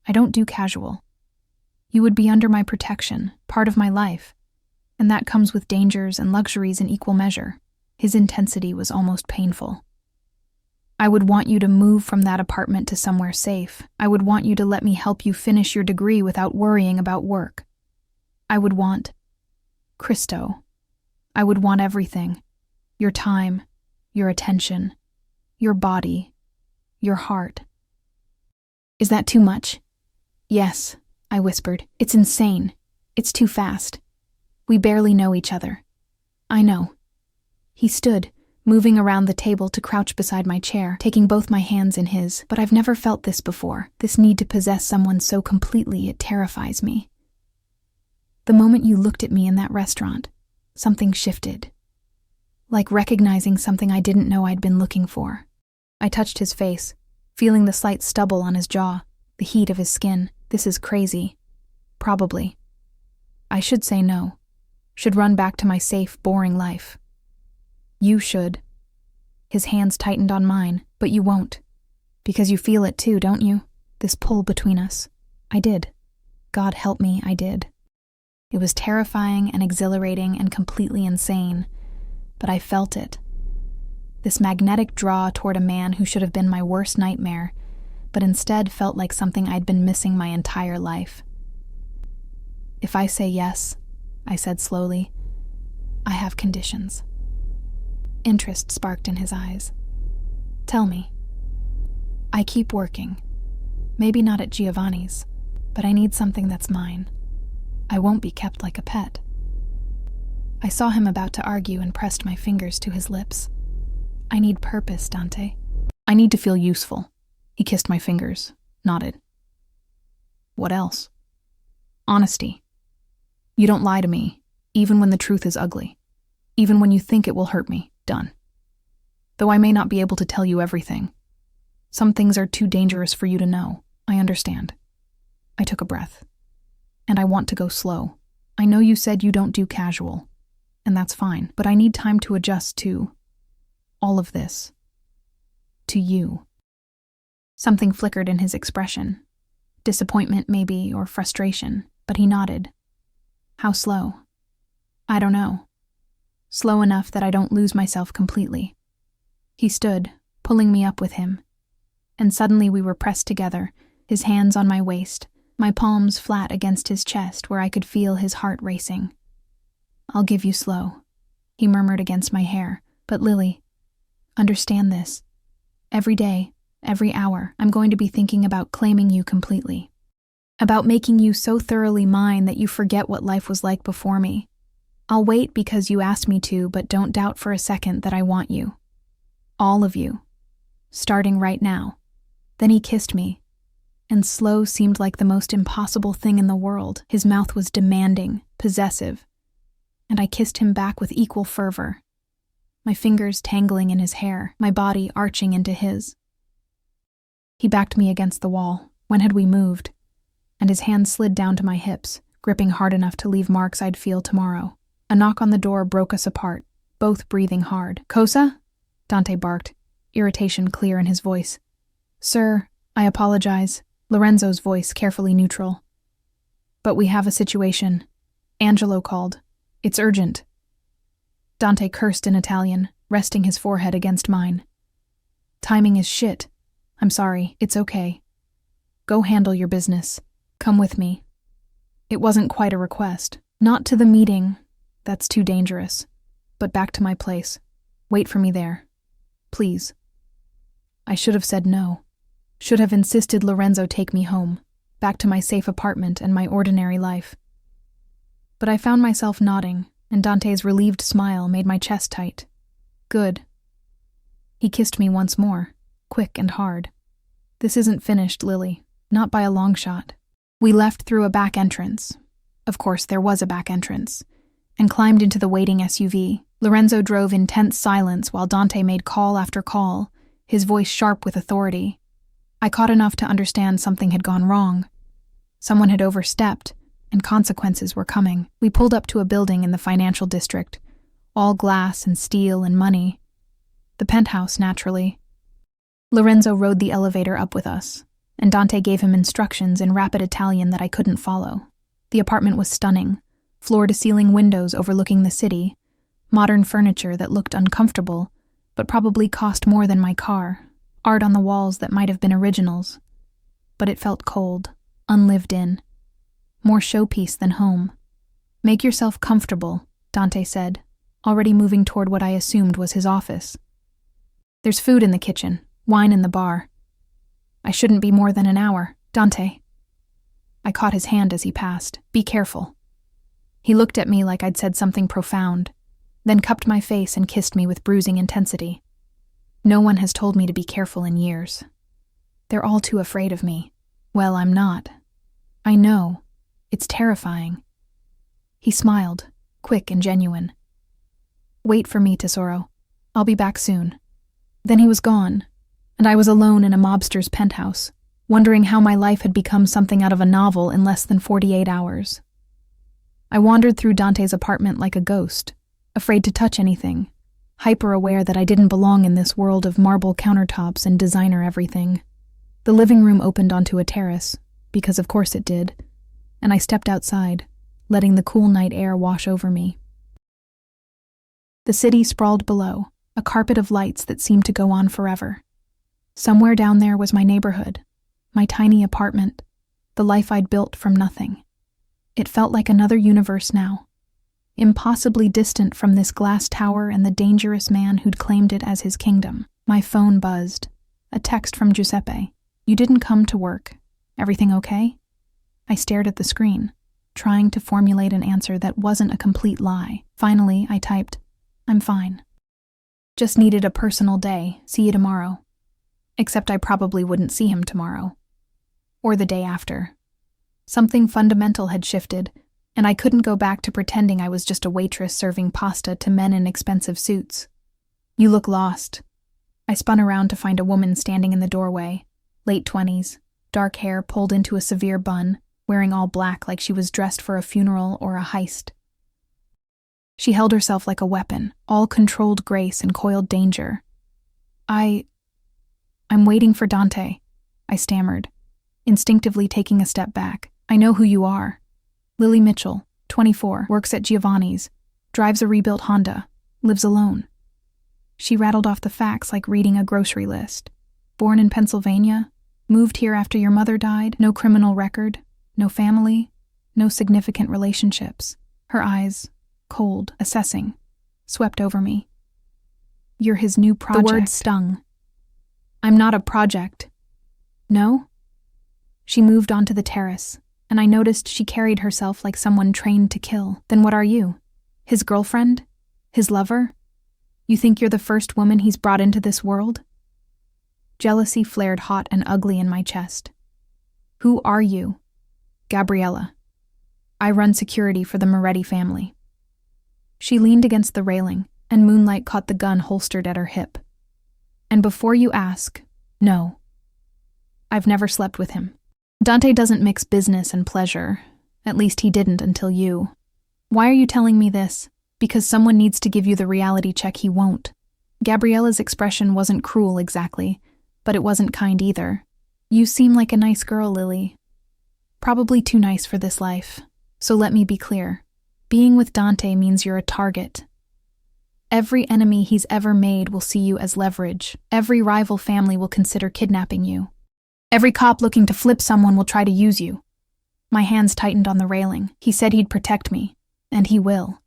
A: I don't do casual. You would be under my protection, part of my life. And that comes with dangers and luxuries in equal measure. His intensity was almost painful. I would want you to move from that apartment to somewhere safe. I would want you to let me help you finish your degree without worrying about work. I would want Christo. I would want everything. Your time, your attention, your body, your heart. Is that too much? Yes, I whispered. It's insane. It's too fast. We barely know each other. I know. He stood, moving around the table to crouch beside my chair, taking both my hands in his. But I've never felt this before. This need to possess someone so completely it terrifies me. The moment you looked at me in that restaurant, something shifted. Like recognizing something I didn't know I'd been looking for. I touched his face, feeling the slight stubble on his jaw, the heat of his skin. This is crazy. Probably. I should say no. Should run back to my safe, boring life. You should. His hands tightened on mine, but you won't. Because you feel it too, don't you? This pull between us. I did. God help me, I did. It was terrifying and exhilarating and completely insane, but I felt it. This magnetic draw toward a man who should have been my worst nightmare, but instead felt like something I'd been missing my entire life. If I say yes, I said slowly, I have conditions. Interest sparked in his eyes. Tell me. I keep working. Maybe not at Giovanni's, but I need something that's mine. I won't be kept like a pet. I saw him about to argue and pressed my fingers to his lips. I need purpose, Dante. I need to feel useful. He kissed my fingers, nodded. What else? Honesty. You don't lie to me, even when the truth is ugly. Even when you think it will hurt me. Done. Though I may not be able to tell you everything. Some things are too dangerous for you to know. I understand. I took a breath. And I want to go slow. I know you said you don't do casual, and that's fine, but I need time to adjust to all of this. To you. Something flickered in his expression. Disappointment, maybe, or frustration, but he nodded. How slow? I don't know. Slow enough that I don't lose myself completely. He stood, pulling me up with him, and suddenly we were pressed together, his hands on my waist, my palms flat against his chest where I could feel his heart racing. I'll give you slow, he murmured against my hair, but Lily, understand this. Every day, every hour, I'm going to be thinking about claiming you completely. About making you so thoroughly mine that you forget what life was like before me. I'll wait because you asked me to, but don't doubt for a second that I want you. All of you. Starting right now. Then he kissed me, and slow seemed like the most impossible thing in the world. His mouth was demanding, possessive, and I kissed him back with equal fervor, my fingers tangling in his hair, my body arching into his. He backed me against the wall. When had we moved? And his hand slid down to my hips, gripping hard enough to leave marks I'd feel tomorrow. A knock on the door broke us apart, both breathing hard. Cosa? Dante barked, irritation clear in his voice. Sir, I apologize. Lorenzo's voice carefully neutral. But we have a situation. Angelo called. It's urgent. Dante cursed in Italian, resting his forehead against mine. Timing is shit. I'm sorry, it's okay. Go handle your business. Come with me. It wasn't quite a request. Not to the meeting. That's too dangerous. But back to my place. Wait for me there. Please. I should have said no. Should have insisted Lorenzo take me home, back to my safe apartment and my ordinary life. but I found myself nodding, and Dante's relieved smile made my chest tight. Good. He kissed me once more, quick and hard. This isn't finished, Lily. Not by a long shot. We left through a back entrance. Of course, there was a back entrance. And climbed into the waiting SUV. Lorenzo drove in tense silence while Dante made call after call, his voice sharp with authority. I caught enough to understand something had gone wrong. Someone had overstepped, and consequences were coming. We pulled up to a building in the financial district, all glass and steel and money. The penthouse, naturally. Lorenzo rode the elevator up with us, and Dante gave him instructions in rapid Italian that I couldn't follow. The apartment was stunning, floor-to-ceiling windows overlooking the city, modern furniture that looked uncomfortable, but probably cost more than my car, art on the walls that might have been originals. But it felt cold, unlived in. More showpiece than home. Make yourself comfortable, Dante said, already moving toward what I assumed was his office. There's food in the kitchen, wine in the bar. I shouldn't be more than an hour, Dante. I caught his hand as he passed. Be careful. He looked at me like I'd said something profound, then cupped my face and kissed me with bruising intensity. No one has told me to be careful in years. They're all too afraid of me. Well, I'm not. I know. It's terrifying. He smiled, quick and genuine. Wait for me, Tesoro. I'll be back soon. Then he was gone, and I was alone in a mobster's penthouse, wondering how my life had become something out of a novel in less than 48 hours. I wandered through Dante's apartment like a ghost, afraid to touch anything, hyper-aware that I didn't belong in this world of marble countertops and designer everything. The living room opened onto a terrace, because of course it did, and I stepped outside, letting the cool night air wash over me. The city sprawled below, a carpet of lights that seemed to go on forever. Somewhere down there was my neighborhood, my tiny apartment, the life I'd built from nothing. It felt like another universe now, impossibly distant from this glass tower and the dangerous man who'd claimed it as his kingdom. My phone buzzed. A text from Giuseppe. You didn't come to work. Everything okay? I stared at the screen, trying to formulate an answer that wasn't a complete lie. Finally, I typed, I'm fine. Just needed a personal day. See you tomorrow. Except I probably wouldn't see him tomorrow. Or the day after. Something fundamental had shifted, and I couldn't go back to pretending I was just a waitress serving pasta to men in expensive suits. You look lost. I spun around to find a woman standing in the doorway, late 20s, dark hair pulled into a severe bun, wearing all black like she was dressed for a funeral or a heist. She held herself like a weapon, all controlled grace and coiled danger. I'm waiting for Dante, I stammered, instinctively taking a step back. I know who you are. Lily Mitchell, 24, works at Giovanni's, drives a rebuilt Honda, lives alone. She rattled off the facts like reading a grocery list. Born in Pennsylvania, moved here after your mother died, no criminal record, no family, no significant relationships. Her eyes, cold, assessing, swept over me. You're his new project. The word stung. I'm not a project. No? She moved onto the terrace, and I noticed she carried herself like someone trained to kill. Then what are you? His girlfriend? His lover? You think you're the first woman he's brought into this world? Jealousy flared hot and ugly in my chest. Who are you? Gabriella. I run security for the Moretti family. She leaned against the railing, and moonlight caught the gun holstered at her hip. And before you ask, no. I've never slept with him. Dante doesn't mix business and pleasure. At least he didn't until you. Why are you telling me this? Because someone needs to give you the reality check he won't. Gabriella's expression wasn't cruel exactly, but it wasn't kind either. You seem like a nice girl, Lily. Probably too nice for this life. So let me be clear. Being with Dante means you're a target. Every enemy he's ever made will see you as leverage. Every rival family will consider kidnapping you. Every cop looking to flip someone will try to use you. My hands tightened on the railing. He said he'd protect me, and he will.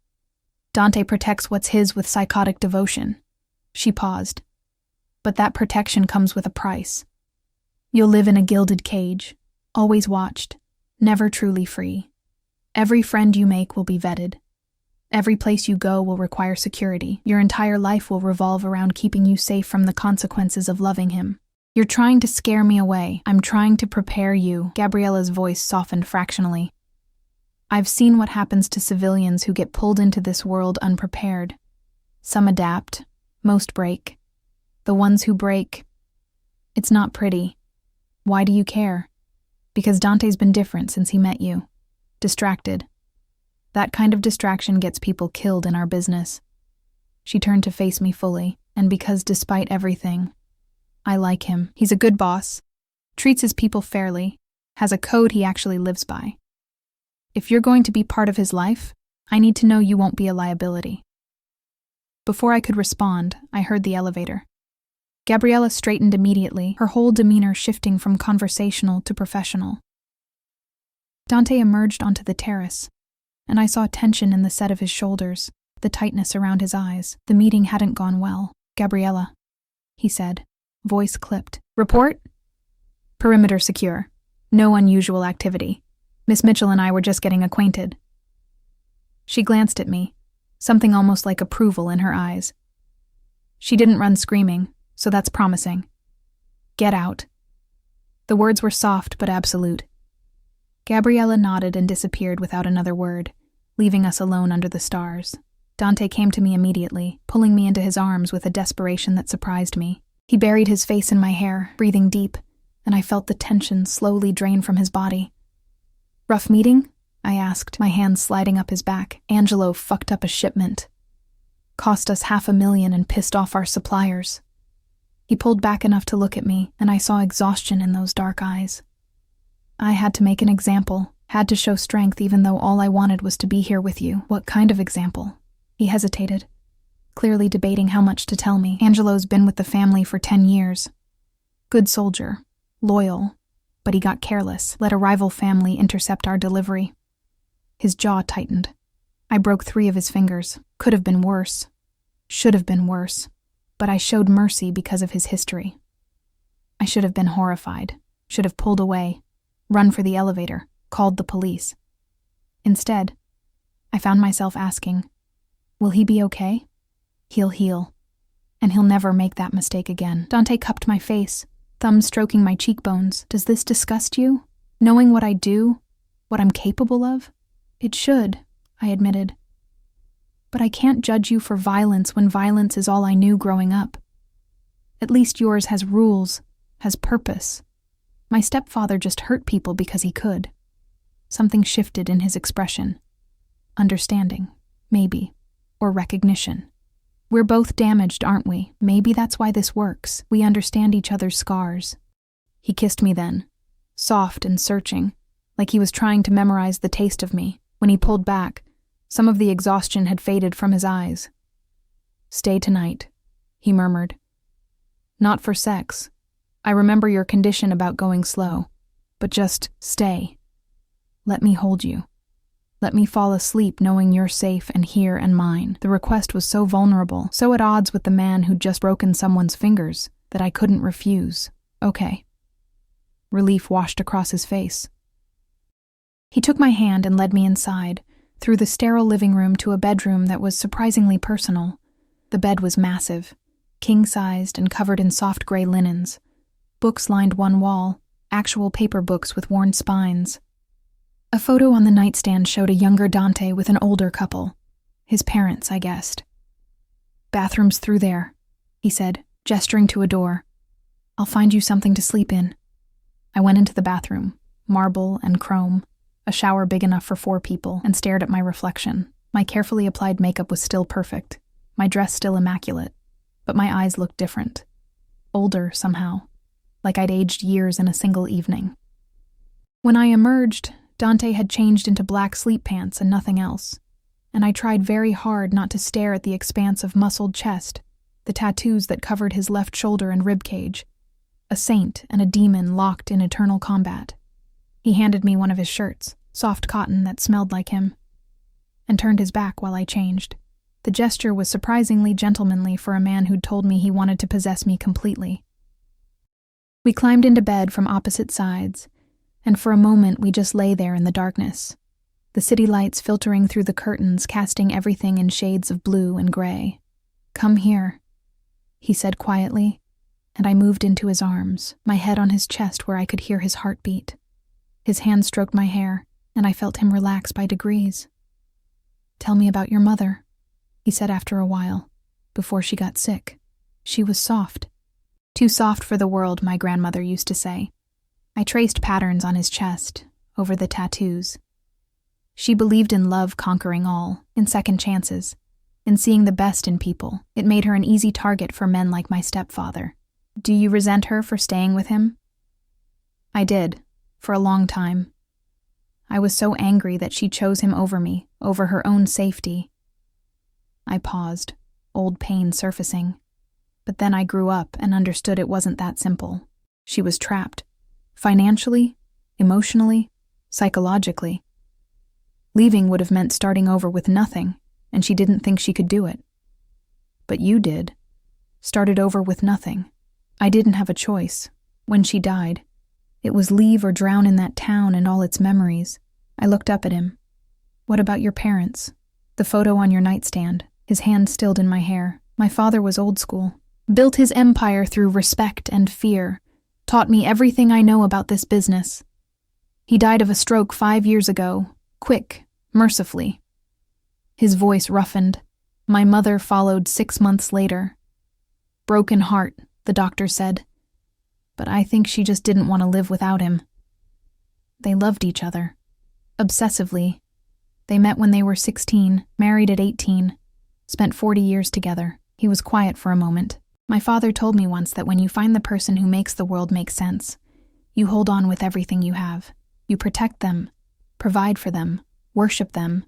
A: Dante protects what's his with psychotic devotion. She paused. But that protection comes with a price. You'll live in a gilded cage, always watched, never truly free. Every friend you make will be vetted. Every place you go will require security. Your entire life will revolve around keeping you safe from the consequences of loving him. You're trying to scare me away. I'm trying to prepare you." Gabriella's voice softened fractionally. "I've seen what happens to civilians who get pulled into this world unprepared. Some adapt, most break. The ones who break, it's not pretty. Why do you care? Because Dante's been different since he met you. Distracted. That kind of distraction gets people killed in our business." She turned to face me fully, and because despite everything, I like him. He's a good boss, treats his people fairly, has a code he actually lives by. If you're going to be part of his life, I need to know you won't be a liability. Before I could respond, I heard the elevator. Gabriella straightened immediately, her whole demeanor shifting from conversational to professional. Dante emerged onto the terrace, and I saw tension in the set of his shoulders, the tightness around his eyes. The meeting hadn't gone well. "Gabriella," he said, voice clipped. "Report? Perimeter secure. No unusual activity. Miss Mitchell and I were just getting acquainted." She glanced at me, something almost like approval in her eyes. She didn't run screaming, so that's promising. "Get out." The words were soft but absolute. Gabriella nodded and disappeared without another word, leaving us alone under the stars. Dante came to me immediately, pulling me into his arms with a desperation that surprised me. He buried his face in my hair, breathing deep, and I felt the tension slowly drain from his body. "Rough meeting?" I asked, my hands sliding up his back. "Angelo fucked up a shipment. Cost us $500,000 and pissed off our suppliers." He pulled back enough to look at me, and I saw exhaustion in those dark eyes. I had to make an example, had to show strength even though all I wanted was to be here with you. "What kind of example?" He hesitated, clearly debating how much to tell me. "Angelo's been with the family for 10 years. Good soldier, loyal, but he got careless, let a rival family intercept our delivery." His jaw tightened. I broke 3 of his fingers. Could have been worse. Should have been worse. But I showed mercy because of his history. I should have been horrified, should have pulled away, run for the elevator, called the police. Instead, I found myself asking, will he be okay? He'll heal, and he'll never make that mistake again. Dante cupped my face, thumb stroking my cheekbones. "Does this disgust you? Knowing what I do, what I'm capable of?" "It should," I admitted. "But I can't judge you for violence when violence is all I knew growing up. At least yours has rules, has purpose. My stepfather just hurt people because he could." Something shifted in his expression. Understanding, maybe, or recognition. "We're both damaged, aren't we? Maybe that's why this works. We understand each other's scars." He kissed me then, soft and searching, like he was trying to memorize the taste of me. When he pulled back, some of the exhaustion had faded from his eyes. "Stay tonight," he murmured. "Not for sex. I remember your condition about going slow, but just stay. Let me hold you. Let me fall asleep knowing you're safe and here and mine." The request was so vulnerable, so at odds with the man who'd just broken someone's fingers, that I couldn't refuse. "Okay." Relief washed across his face. He took my hand and led me inside, through the sterile living room to a bedroom that was surprisingly personal. The bed was massive, king-sized and covered in soft gray linens. Books lined one wall, actual paper books with worn spines. A photo on the nightstand showed a younger Dante with an older couple. His parents, I guessed. "Bathroom's through there," he said, gesturing to a door. "I'll find you something to sleep in." I went into the bathroom, marble and chrome, a shower big enough for 4 people, and stared at my reflection. My carefully applied makeup was still perfect, my dress still immaculate, but my eyes looked different. Older, somehow, like I'd aged years in a single evening. When I emerged, Dante had changed into black sleep pants and nothing else, and I tried very hard not to stare at the expanse of muscled chest, the tattoos that covered his left shoulder and ribcage, a saint and a demon locked in eternal combat. He handed me one of his shirts, soft cotton that smelled like him, and turned his back while I changed. The gesture was surprisingly gentlemanly for a man who'd told me he wanted to possess me completely. We climbed into bed from opposite sides, and for a moment we just lay there in the darkness. the city lights filtering through the curtains, casting everything in shades of blue and gray. "Come here," he said quietly, and I moved into his arms, my head on his chest where I could hear his heartbeat. His hand stroked my hair, and I felt him relax by degrees. "Tell me about your mother," he said after a while, "before she got sick. She was soft. Too soft for the world," my grandmother used to say. I traced patterns on his chest, over the tattoos. She believed in love conquering all, in second chances, in seeing the best in people. It made her an easy target for men like my stepfather. "Do you resent her for staying with him?" I did, for a long time. I was so angry that she chose him over me, over her own safety. I paused, old pain surfacing. But then I grew up and understood it wasn't that simple. She was trapped. Financially, emotionally, psychologically. Leaving would have meant starting over with nothing, and she didn't think she could do it. But you did. Started over with nothing. I didn't have a choice. When she died, it was leave or drown in that town and all its memories. I looked up at him. "What about your parents? The photo on your nightstand," his hand stilled in my hair. "My father was old school. Built his empire through respect and fear. Taught me everything I know about this business. He died of a stroke 5 years ago. Quick, mercifully." His voice roughened. "My mother followed 6 months later. Broken heart," the doctor said. "But I think she just didn't want to live without him." They loved each other. Obsessively. They met when they were 16, married at 18, spent 40 years together. He was quiet for a moment. "My father told me once that when you find the person who makes the world make sense, you hold on with everything you have. You protect them, provide for them, worship them.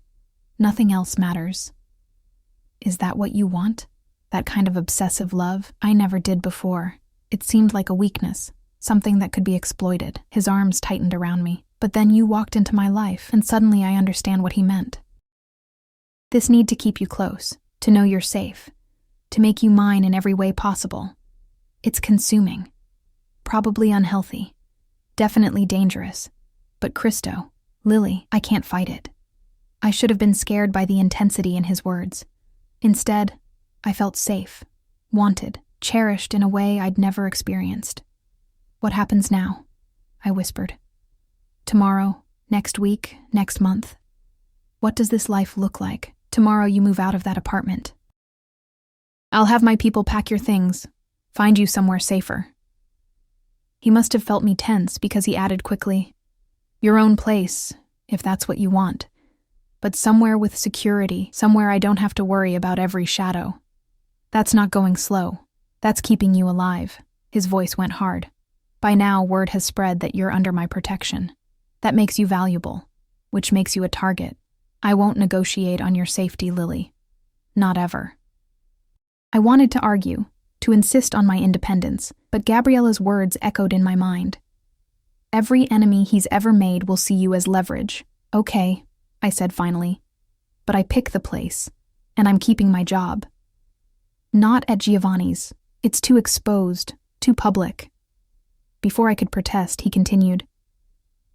A: Nothing else matters." Is that what you want? That kind of obsessive love? I never did before. It seemed like a weakness, something that could be exploited. His arms tightened around me. "But then you walked into my life, and suddenly I understand what he meant. This need to keep you close, to know you're safe, to make you mine in every way possible. It's consuming. Probably unhealthy. Definitely dangerous. But Christo, Lily, I can't fight it." I should have been scared by the intensity in his words. Instead, I felt safe, wanted, cherished in a way I'd never experienced. "What happens now?" I whispered. "Tomorrow, next week, next month. What does this life look like? Tomorrow you move out of that apartment. I'll have my people pack your things, find you somewhere safer." He must have felt me tense because he added quickly, "Your own place, if that's what you want. But somewhere with security, somewhere I don't have to worry about every shadow. That's not going slow. That's keeping you alive." His voice went hard. "By now, word has spread that you're under my protection. That makes you valuable, which makes you a target. I won't negotiate on your safety, Lily. Not ever." I wanted to argue, to insist on my independence, but Gabriella's words echoed in my mind. "Every enemy he's ever made will see you as leverage." "Okay," I said finally. "But I pick the place, and I'm keeping my job." "Not at Giovanni's. It's too exposed, too public." Before I could protest, he continued,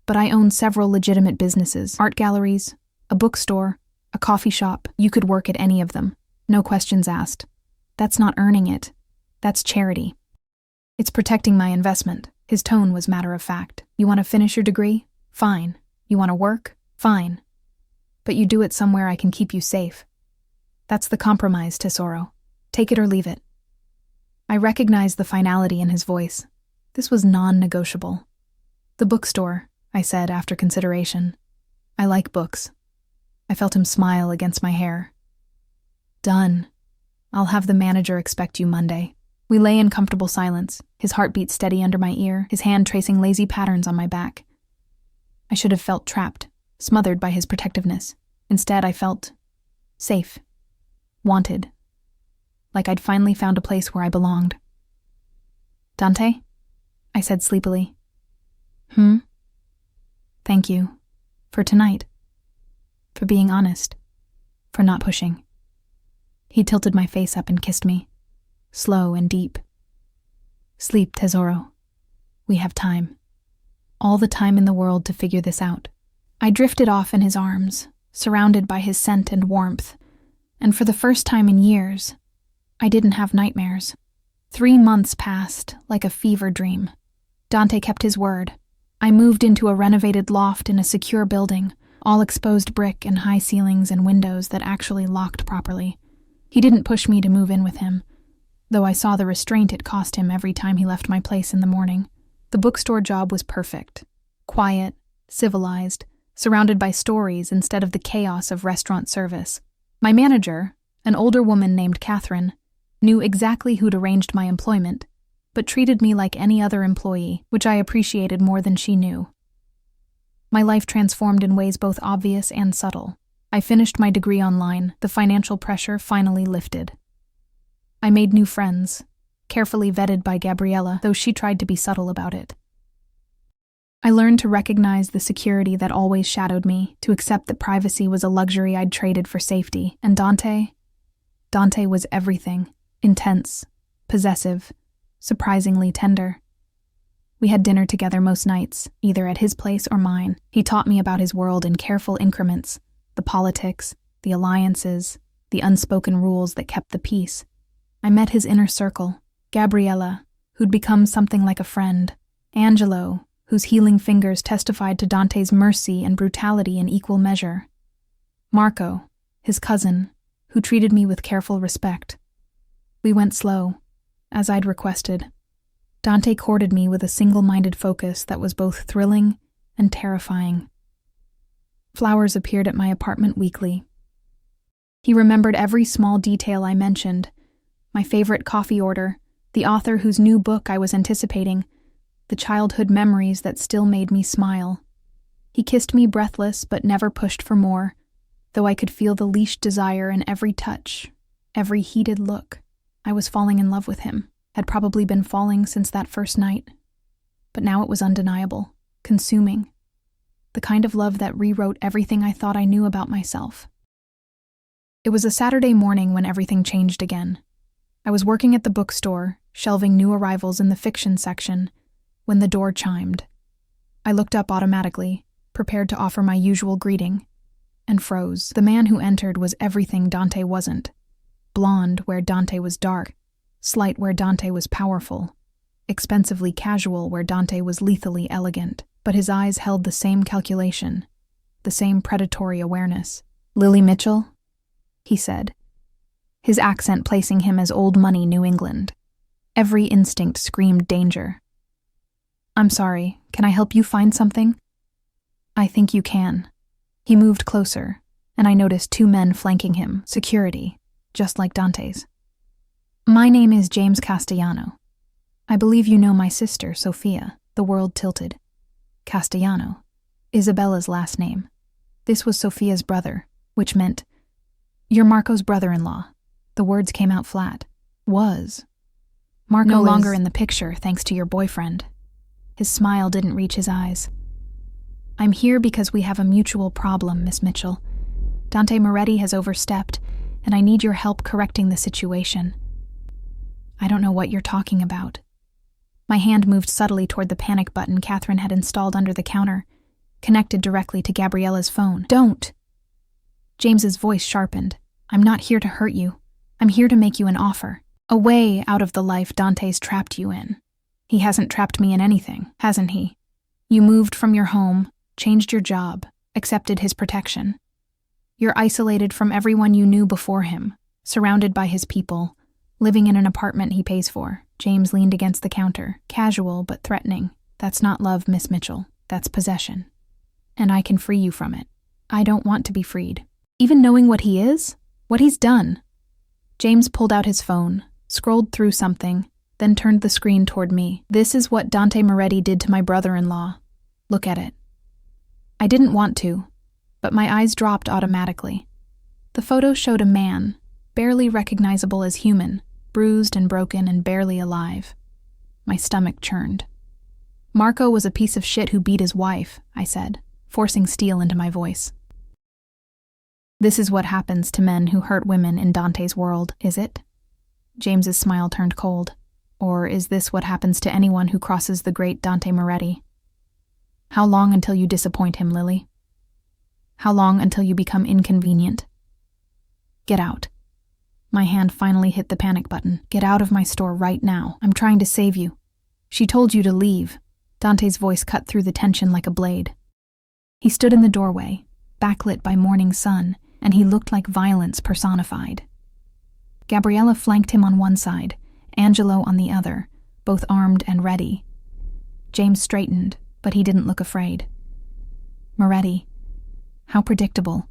A: "But I own several legitimate businesses, art galleries, a bookstore, a coffee shop. You could work at any of them. No questions asked. That's not earning it. That's charity. It's protecting my investment." His tone was matter of fact. "You want to finish your degree? Fine. You want to work? Fine. But you do it somewhere I can keep you safe. That's the compromise, Tesoro. Take it or leave it." I recognized the finality in his voice. This was non-negotiable. "The bookstore," I said after consideration. "I like books." I felt him smile against my hair. "Done. I'll have the manager expect you Monday." We lay in comfortable silence, his heartbeat steady under my ear, his hand tracing lazy patterns on my back. I should have felt trapped, smothered by his protectiveness. Instead, I felt safe, wanted, like I'd finally found a place where I belonged. "Dante?" I said sleepily. Thank you. For tonight. For being honest. For not pushing." He tilted my face up and kissed me, slow and deep. "Sleep, Tesoro. We have time. All the time in the world to figure this out." I drifted off in his arms, surrounded by his scent and warmth, and for the first time in years, I didn't have nightmares. 3 months passed like a fever dream. Dante kept his word. I moved into a renovated loft in a secure building, all exposed brick and high ceilings and windows that actually locked properly. He didn't push me to move in with him, though I saw the restraint it cost him every time he left my place in the morning. The bookstore job was perfect. Quiet, civilized, surrounded by stories instead of the chaos of restaurant service. My manager, an older woman named Catherine, knew exactly who'd arranged my employment, but treated me like any other employee, which I appreciated more than she knew. My life transformed in ways both obvious and subtle. I finished my degree online, the financial pressure finally lifted. I made new friends, carefully vetted by Gabriella, though she tried to be subtle about it. I learned to recognize the security that always shadowed me, to accept that privacy was a luxury I'd traded for safety, and Dante was everything. Intense, possessive, surprisingly tender. We had dinner together most nights, either at his place or mine. He taught me about his world in careful increments, the politics, the alliances, the unspoken rules that kept the peace. I met his inner circle, Gabriella, who'd become something like a friend, Angelo, whose healing fingers testified to Dante's mercy and brutality in equal measure, Marco, his cousin, who treated me with careful respect. We went slow, as I'd requested. Dante courted me with a single-minded focus that was both thrilling and terrifying. Flowers appeared at my apartment weekly. He remembered every small detail I mentioned, my favorite coffee order, the author whose new book I was anticipating, the childhood memories that still made me smile. He kissed me breathless but never pushed for more, though I could feel the leashed desire in every touch, every heated look. I was falling in love with him, had probably been falling since that first night. But now it was undeniable, consuming. The kind of love that rewrote everything I thought I knew about myself. It was a Saturday morning when everything changed again. I was working at the bookstore, shelving new arrivals in the fiction section, when the door chimed. I looked up automatically, prepared to offer my usual greeting, and froze. The man who entered was everything Dante wasn't. Blonde where Dante was dark, slight where Dante was powerful, expensively casual where Dante was lethally elegant, but his eyes held the same calculation, the same predatory awareness. "Lily Mitchell?" he said, his accent placing him as old money New England. Every instinct screamed danger. "I'm sorry, can I help you find something?" "I think you can." He moved closer, and I noticed 2 men flanking him, security, just like Dante's. "My name is James Castellano. I believe you know my sister, Sophia." The world tilted. Castellano, Isabella's last name. This was Sophia's brother, which meant, "You're Marco's brother-in-law." The words came out flat. Was. Marco no longer in the picture, thanks to your boyfriend. His smile didn't reach his eyes. "I'm here because we have a mutual problem, Miss Mitchell. Dante Moretti has overstepped, and I need your help correcting the situation." "I don't know what you're talking about." My hand moved subtly toward the panic button Catherine had installed under the counter, connected directly to Gabriella's phone. "Don't!" James's voice sharpened. "I'm not here to hurt you. I'm here to make you an offer. A way out of the life Dante's trapped you in. He hasn't trapped me in anything, hasn't he? You moved from your home, changed your job, accepted his protection. You're isolated from everyone you knew before him, surrounded by his people, living in an apartment he pays for." James leaned against the counter, casual but threatening. "That's not love, Miss Mitchell. That's possession. And I can free you from it. I don't want to be freed. Even knowing what he is? What he's done?" James pulled out his phone, scrolled through something, then turned the screen toward me. "This is what Dante Moretti did to my brother-in-law. Look at it." I didn't want to, but my eyes dropped automatically. The photo showed a man, barely recognizable as human, bruised and broken and barely alive. My stomach churned. "Marco was a piece of shit who beat his wife," I said, forcing steel into my voice. "This is what happens to men who hurt women in Dante's world, is it?" James's smile turned cold. "Or is this what happens to anyone who crosses the great Dante Moretti? How long until you disappoint him, Lily?" How long until you become inconvenient? Get out. My hand finally hit the panic button. Get out of my store right now. I'm trying to save you. She told you to leave. Dante's voice cut through the tension like a blade. He stood in the doorway, backlit by morning sun, and he looked like violence personified. Gabriella flanked him on one side, Angelo on the other, both armed and ready. James straightened, but he didn't look afraid. Moretti, how predictable.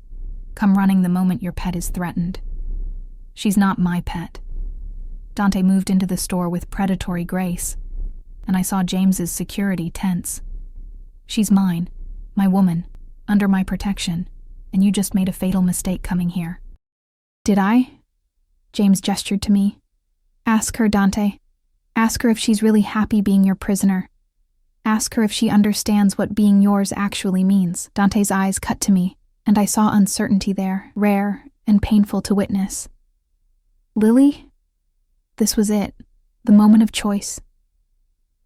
A: Come running the moment your pet is threatened. She's not my pet. Dante moved into the store with predatory grace, and I saw James's security tense. She's mine, my woman, under my protection, and you just made a fatal mistake coming here. Did I? James gestured to me. Ask her, Dante. Ask her if she's really happy being your prisoner. Ask her if she understands what being yours actually means. Dante's eyes cut to me, and I saw uncertainty there, rare and painful to witness. Lily? This was it, the moment of choice.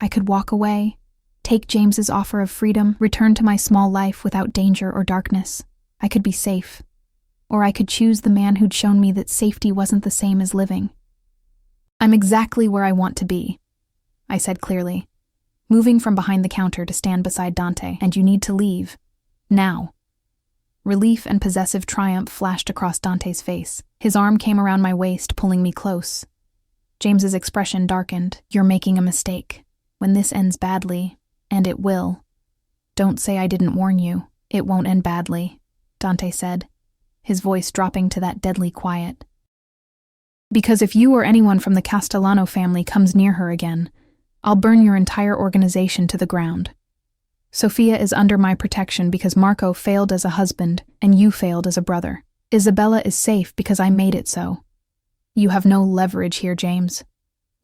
A: I could walk away, take James's offer of freedom, return to my small life without danger or darkness. I could be safe. Or I could choose the man who'd shown me that safety wasn't the same as living. I'm exactly where I want to be, I said clearly, moving from behind the counter to stand beside Dante, and you need to leave. Now. Relief and possessive triumph flashed across Dante's face. His arm came around my waist, pulling me close. James's expression darkened. You're making a mistake. When this ends badly, and it will. Don't say I didn't warn you. It won't end badly, Dante said, his voice dropping to that deadly quiet. Because if you or anyone from the Castellano family comes near her again, I'll burn your entire organization to the ground. Sofia is under my protection because Marco failed as a husband and you failed as a brother. Isabella is safe because I made it so. You have no leverage here, James.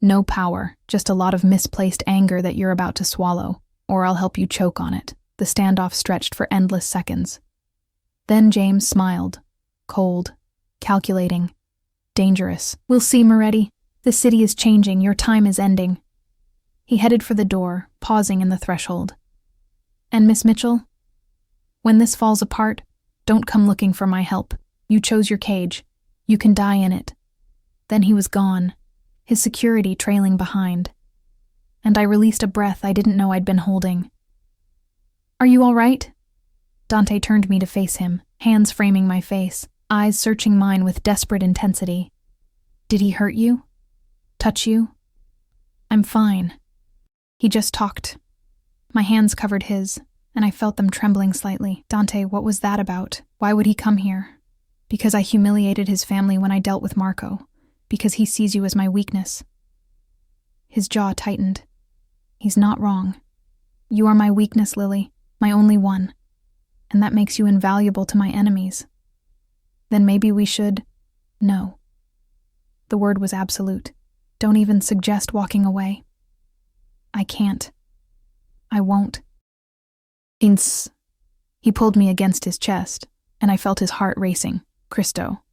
A: No power, just a lot of misplaced anger that you're about to swallow, or I'll help you choke on it. The standoff stretched for endless seconds. Then James smiled. Cold, calculating, dangerous. We'll see, Moretti. The city is changing, your time is ending. He headed for the door, pausing in the threshold. And Miss Mitchell? When this falls apart, don't come looking for my help. You chose your cage. You can die in it. Then he was gone, his security trailing behind. And I released a breath I didn't know I'd been holding. Are you all right? Dante turned me to face him, hands framing my face, eyes searching mine with desperate intensity. Did he hurt you? Touch you? I'm fine. He just talked. My hands covered his, and I felt them trembling slightly. Dante, what was that about? Why would he come here? Because I humiliated his family when I dealt with Marco. Because he sees you as my weakness. His jaw tightened. He's not wrong. You are my weakness, Lily, my only one. And that makes you invaluable to my enemies. Then maybe we should... No. The word was absolute. Don't even suggest walking away. I can't. I won't. Ince. He pulled me against his chest, and I felt his heart racing. Cristo.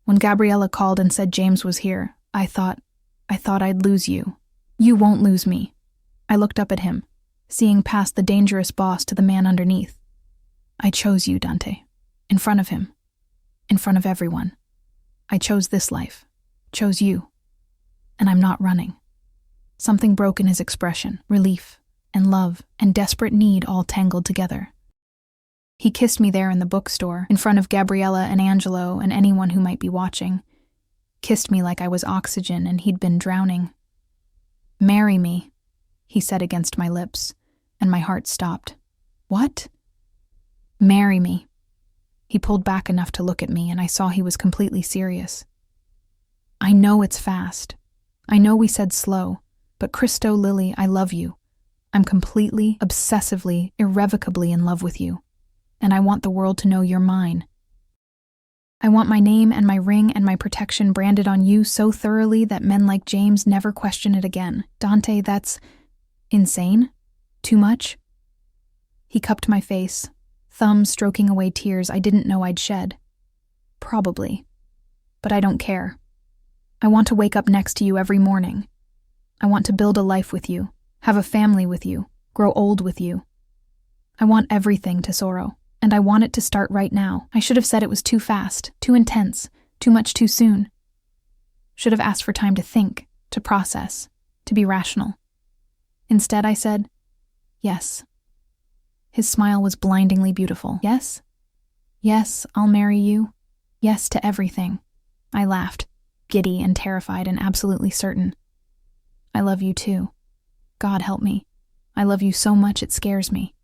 A: When Gabriella called and said James was here, I thought I'd lose you. You won't lose me. I looked up at him, seeing past the dangerous boss to the man underneath. I chose you, Dante. In front of him. In front of everyone. I chose this life. Chose you. And I'm not running. Something broke in his expression, relief, and love, and desperate need all tangled together. He kissed me there in the bookstore, in front of Gabriella and Angelo and anyone who might be watching. Kissed me like I was oxygen and he'd been drowning. Marry me, he said against my lips, and my heart stopped. What? Marry me. He pulled back enough to look at me, and I saw he was completely serious. I know it's fast. I know we said slow, but Cristo, Lily, I love you. I'm completely, obsessively, irrevocably in love with you. And I want the world to know you're mine. I want my name and my ring and my protection branded on you so thoroughly that men like James never question it again. Dante, that's insane? Too much? He cupped my face, thumb stroking away tears I didn't know I'd shed. Probably. But I don't care. I want to wake up next to you every morning. I want to build a life with you, have a family with you, grow old with you. I want everything, Tesoro, and I want it to start right now. I should have said it was too fast, too intense, too much too soon. Should have asked for time to think, to process, to be rational. Instead, I said, yes. His smile was blindingly beautiful. Yes? Yes, I'll marry you. Yes to everything. I laughed, giddy and terrified and absolutely certain. I love you too. God help me. I love you so much it scares me.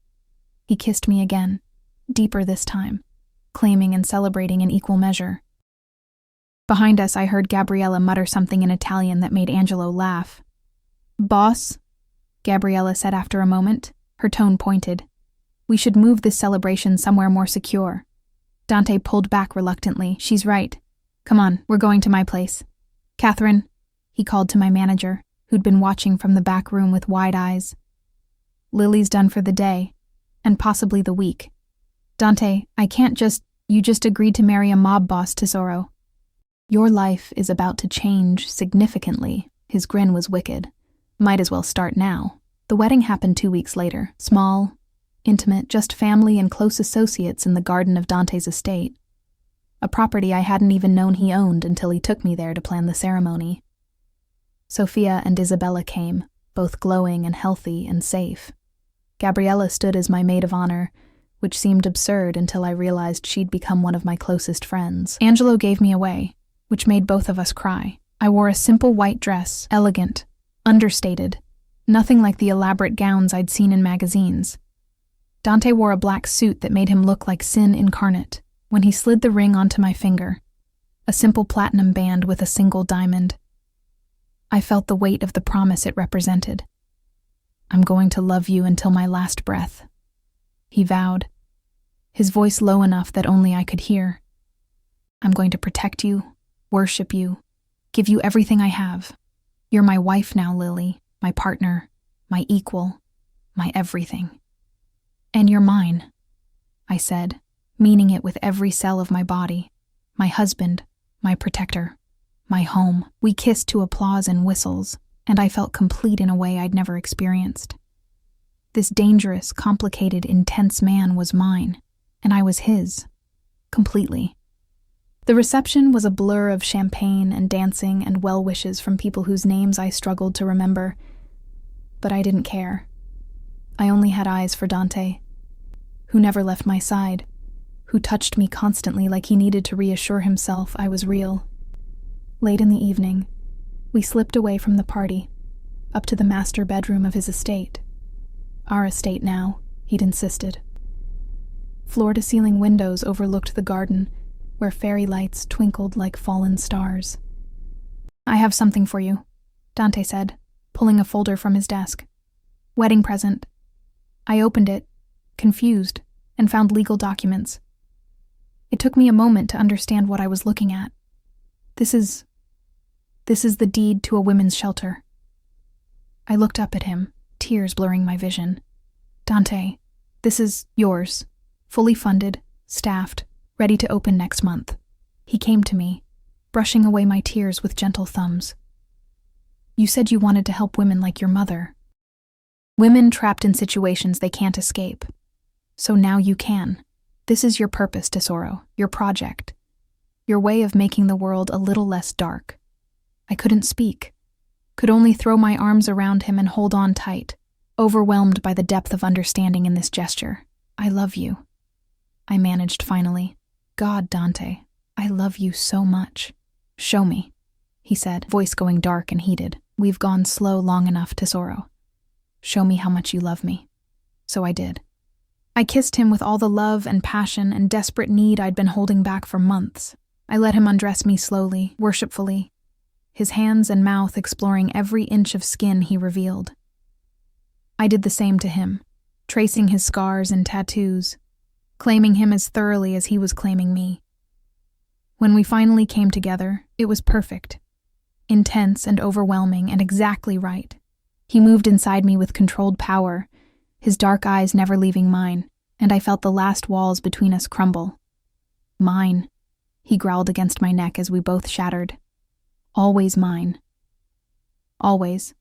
A: He kissed me again, deeper this time, claiming and celebrating in equal measure. Behind us, I heard Gabriella mutter something in Italian that made Angelo laugh. Boss, Gabriella said after a moment, her tone pointed. We should move this celebration somewhere more secure. Dante pulled back reluctantly. She's right. Come on, we're going to my place. Catherine, he called to my manager, who'd been watching from the back room with wide eyes. Lily's done for the day, and possibly the week. Dante, I can't you just agreed to marry a mob boss, Tesoro. Your life is about to change significantly. His grin was wicked. Might as well start now. The wedding happened 2 weeks later. Small, intimate, just family and close associates in the garden of Dante's estate. A property I hadn't even known he owned until he took me there to plan the ceremony. Sophia and Isabella came, both glowing and healthy and safe. Gabriella stood as my maid of honor, which seemed absurd until I realized she'd become one of my closest friends. Angelo gave me away, which made both of us cry. I wore a simple white dress, elegant, understated, nothing like the elaborate gowns I'd seen in magazines. Dante wore a black suit that made him look like sin incarnate when he slid the ring onto my finger, a simple platinum band with a single diamond. I felt the weight of the promise it represented. I'm going to love you until my last breath, he vowed, his voice low enough that only I could hear. I'm going to protect you, worship you, give you everything I have. You're my wife now, Lily, my partner, my equal, my everything. And you're mine, I said, meaning it with every cell of my body, my husband, my protector, my home. We kissed to applause and whistles, and I felt complete in a way I'd never experienced. This dangerous, complicated, intense man was mine, and I was his, completely. The reception was a blur of champagne and dancing and well wishes from people whose names I struggled to remember, but I didn't care. I only had eyes for Dante, who never left my side, who touched me constantly like he needed to reassure himself I was real. Late in the evening, we slipped away from the party, up to the master bedroom of his estate. Our estate now, he'd insisted. Floor-to-ceiling windows overlooked the garden, where fairy lights twinkled like fallen stars. I have something for you, Dante said, pulling a folder from his desk. Wedding present. I opened it, confused, and found legal documents. It took me a moment to understand what I was looking at. This is the deed to a women's shelter. I looked up at him, tears blurring my vision. Dante, this is yours, fully funded, staffed, ready to open next month. He came to me, brushing away my tears with gentle thumbs. You said you wanted to help women like your mother. Women trapped in situations they can't escape. So now you can. This is your purpose, Tesoro, your project. Your way of making the world a little less dark. I couldn't speak, could only throw my arms around him and hold on tight, overwhelmed by the depth of understanding in this gesture. I love you, I managed finally. God, Dante, I love you so much. Show me, he said, voice going dark and heated. We've gone slow long enough, Tesoro. Show me how much you love me. So I did. I kissed him with all the love and passion and desperate need I'd been holding back for months. I let him undress me slowly, worshipfully, his hands and mouth exploring every inch of skin he revealed. I did the same to him, tracing his scars and tattoos, claiming him as thoroughly as he was claiming me. When we finally came together, it was perfect, intense and overwhelming and exactly right. He moved inside me with controlled power, his dark eyes never leaving mine, and I felt the last walls between us crumble. Mine, he growled against my neck as we both shattered. Always mine. Always,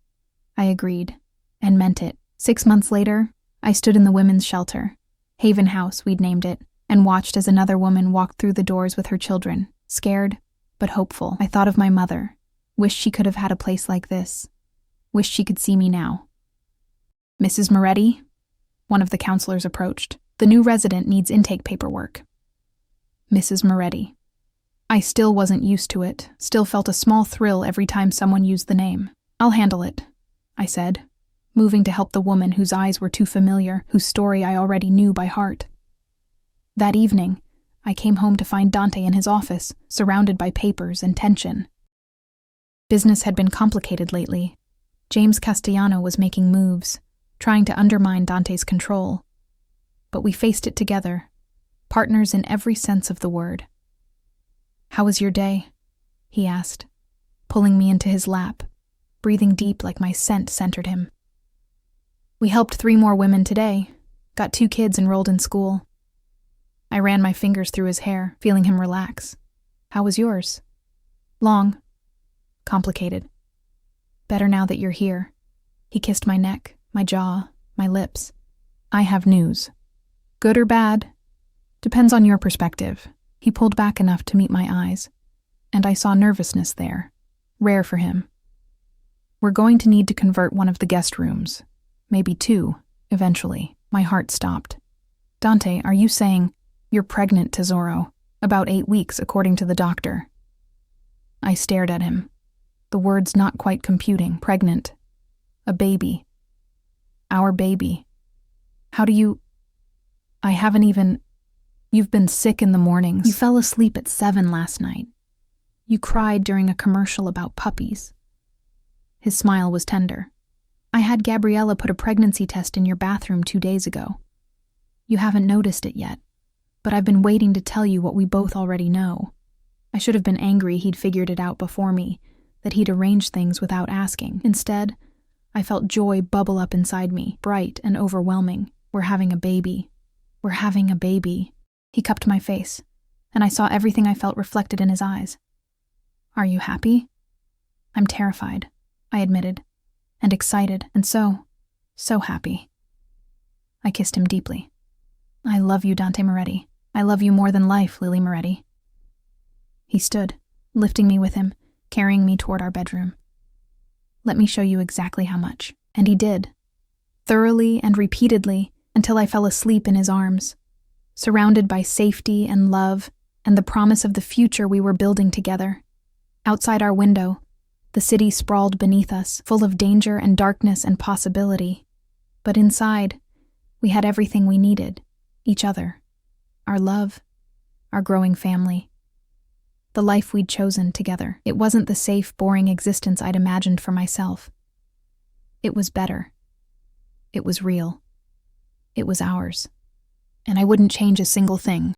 A: I agreed, and meant it. 6 months later, I stood in the women's shelter, Haven House we'd named it, and watched as another woman walked through the doors with her children, scared but hopeful. I thought of my mother, wished she could have had a place like this, wished she could see me now. "Mrs. Moretti?" One of the counselors approached. "The new resident needs intake paperwork." Mrs. Moretti. I still wasn't used to it, still felt a small thrill every time someone used the name. "I'll handle it," I said, moving to help the woman whose eyes were too familiar, whose story I already knew by heart. That evening, I came home to find Dante in his office, surrounded by papers and tension. Business had been complicated lately. James Castellano was making moves, trying to undermine Dante's control. But we faced it together, partners in every sense of the word. "How was your day?" he asked, pulling me into his lap, breathing deep like my scent centered him. "We helped 3 more women today, got 2 kids enrolled in school." I ran my fingers through his hair, feeling him relax. "How was yours?" "Long. Complicated. Better now that you're here." He kissed my neck, my jaw, my lips. "I have news. Good or bad? Depends on your perspective." He pulled back enough to meet my eyes, and I saw nervousness there, rare for him. "We're going to need to convert one of the guest rooms, maybe 2, eventually." My heart stopped. "Dante, are you saying—" "You're pregnant, Tesoro. About 8 weeks, according to the doctor." I stared at him, the words not quite computing. Pregnant. A baby. Our baby. "How do you—" "I haven't even—" "You've been sick in the mornings. You fell asleep at 7 last night. You cried during a commercial about puppies." His smile was tender. "I had Gabriella put a pregnancy test in your bathroom 2 days ago. You haven't noticed it yet, but I've been waiting to tell you what we both already know. I should have been angry he'd figured it out before me, that he'd arranged things without asking. Instead, I felt joy bubble up inside me, bright and overwhelming. We're having a baby. We're having a baby." He cupped my face, and I saw everything I felt reflected in his eyes. "Are you happy?" "I'm terrified," I admitted, "and excited, and so happy." I kissed him deeply. "I love you, Dante Moretti. I love you more than life, Lily Moretti." He stood, lifting me with him, carrying me toward our bedroom. "Let me show you exactly how much." And he did, thoroughly and repeatedly, until I fell asleep in his arms, surrounded by safety and love and the promise of the future we were building together. Outside our window, the city sprawled beneath us, full of danger and darkness and possibility. But inside, we had everything we needed, each other, our love, our growing family. The life we'd chosen together. It wasn't the safe, boring existence I'd imagined for myself. It was better. It was real. It was ours. And I wouldn't change a single thing.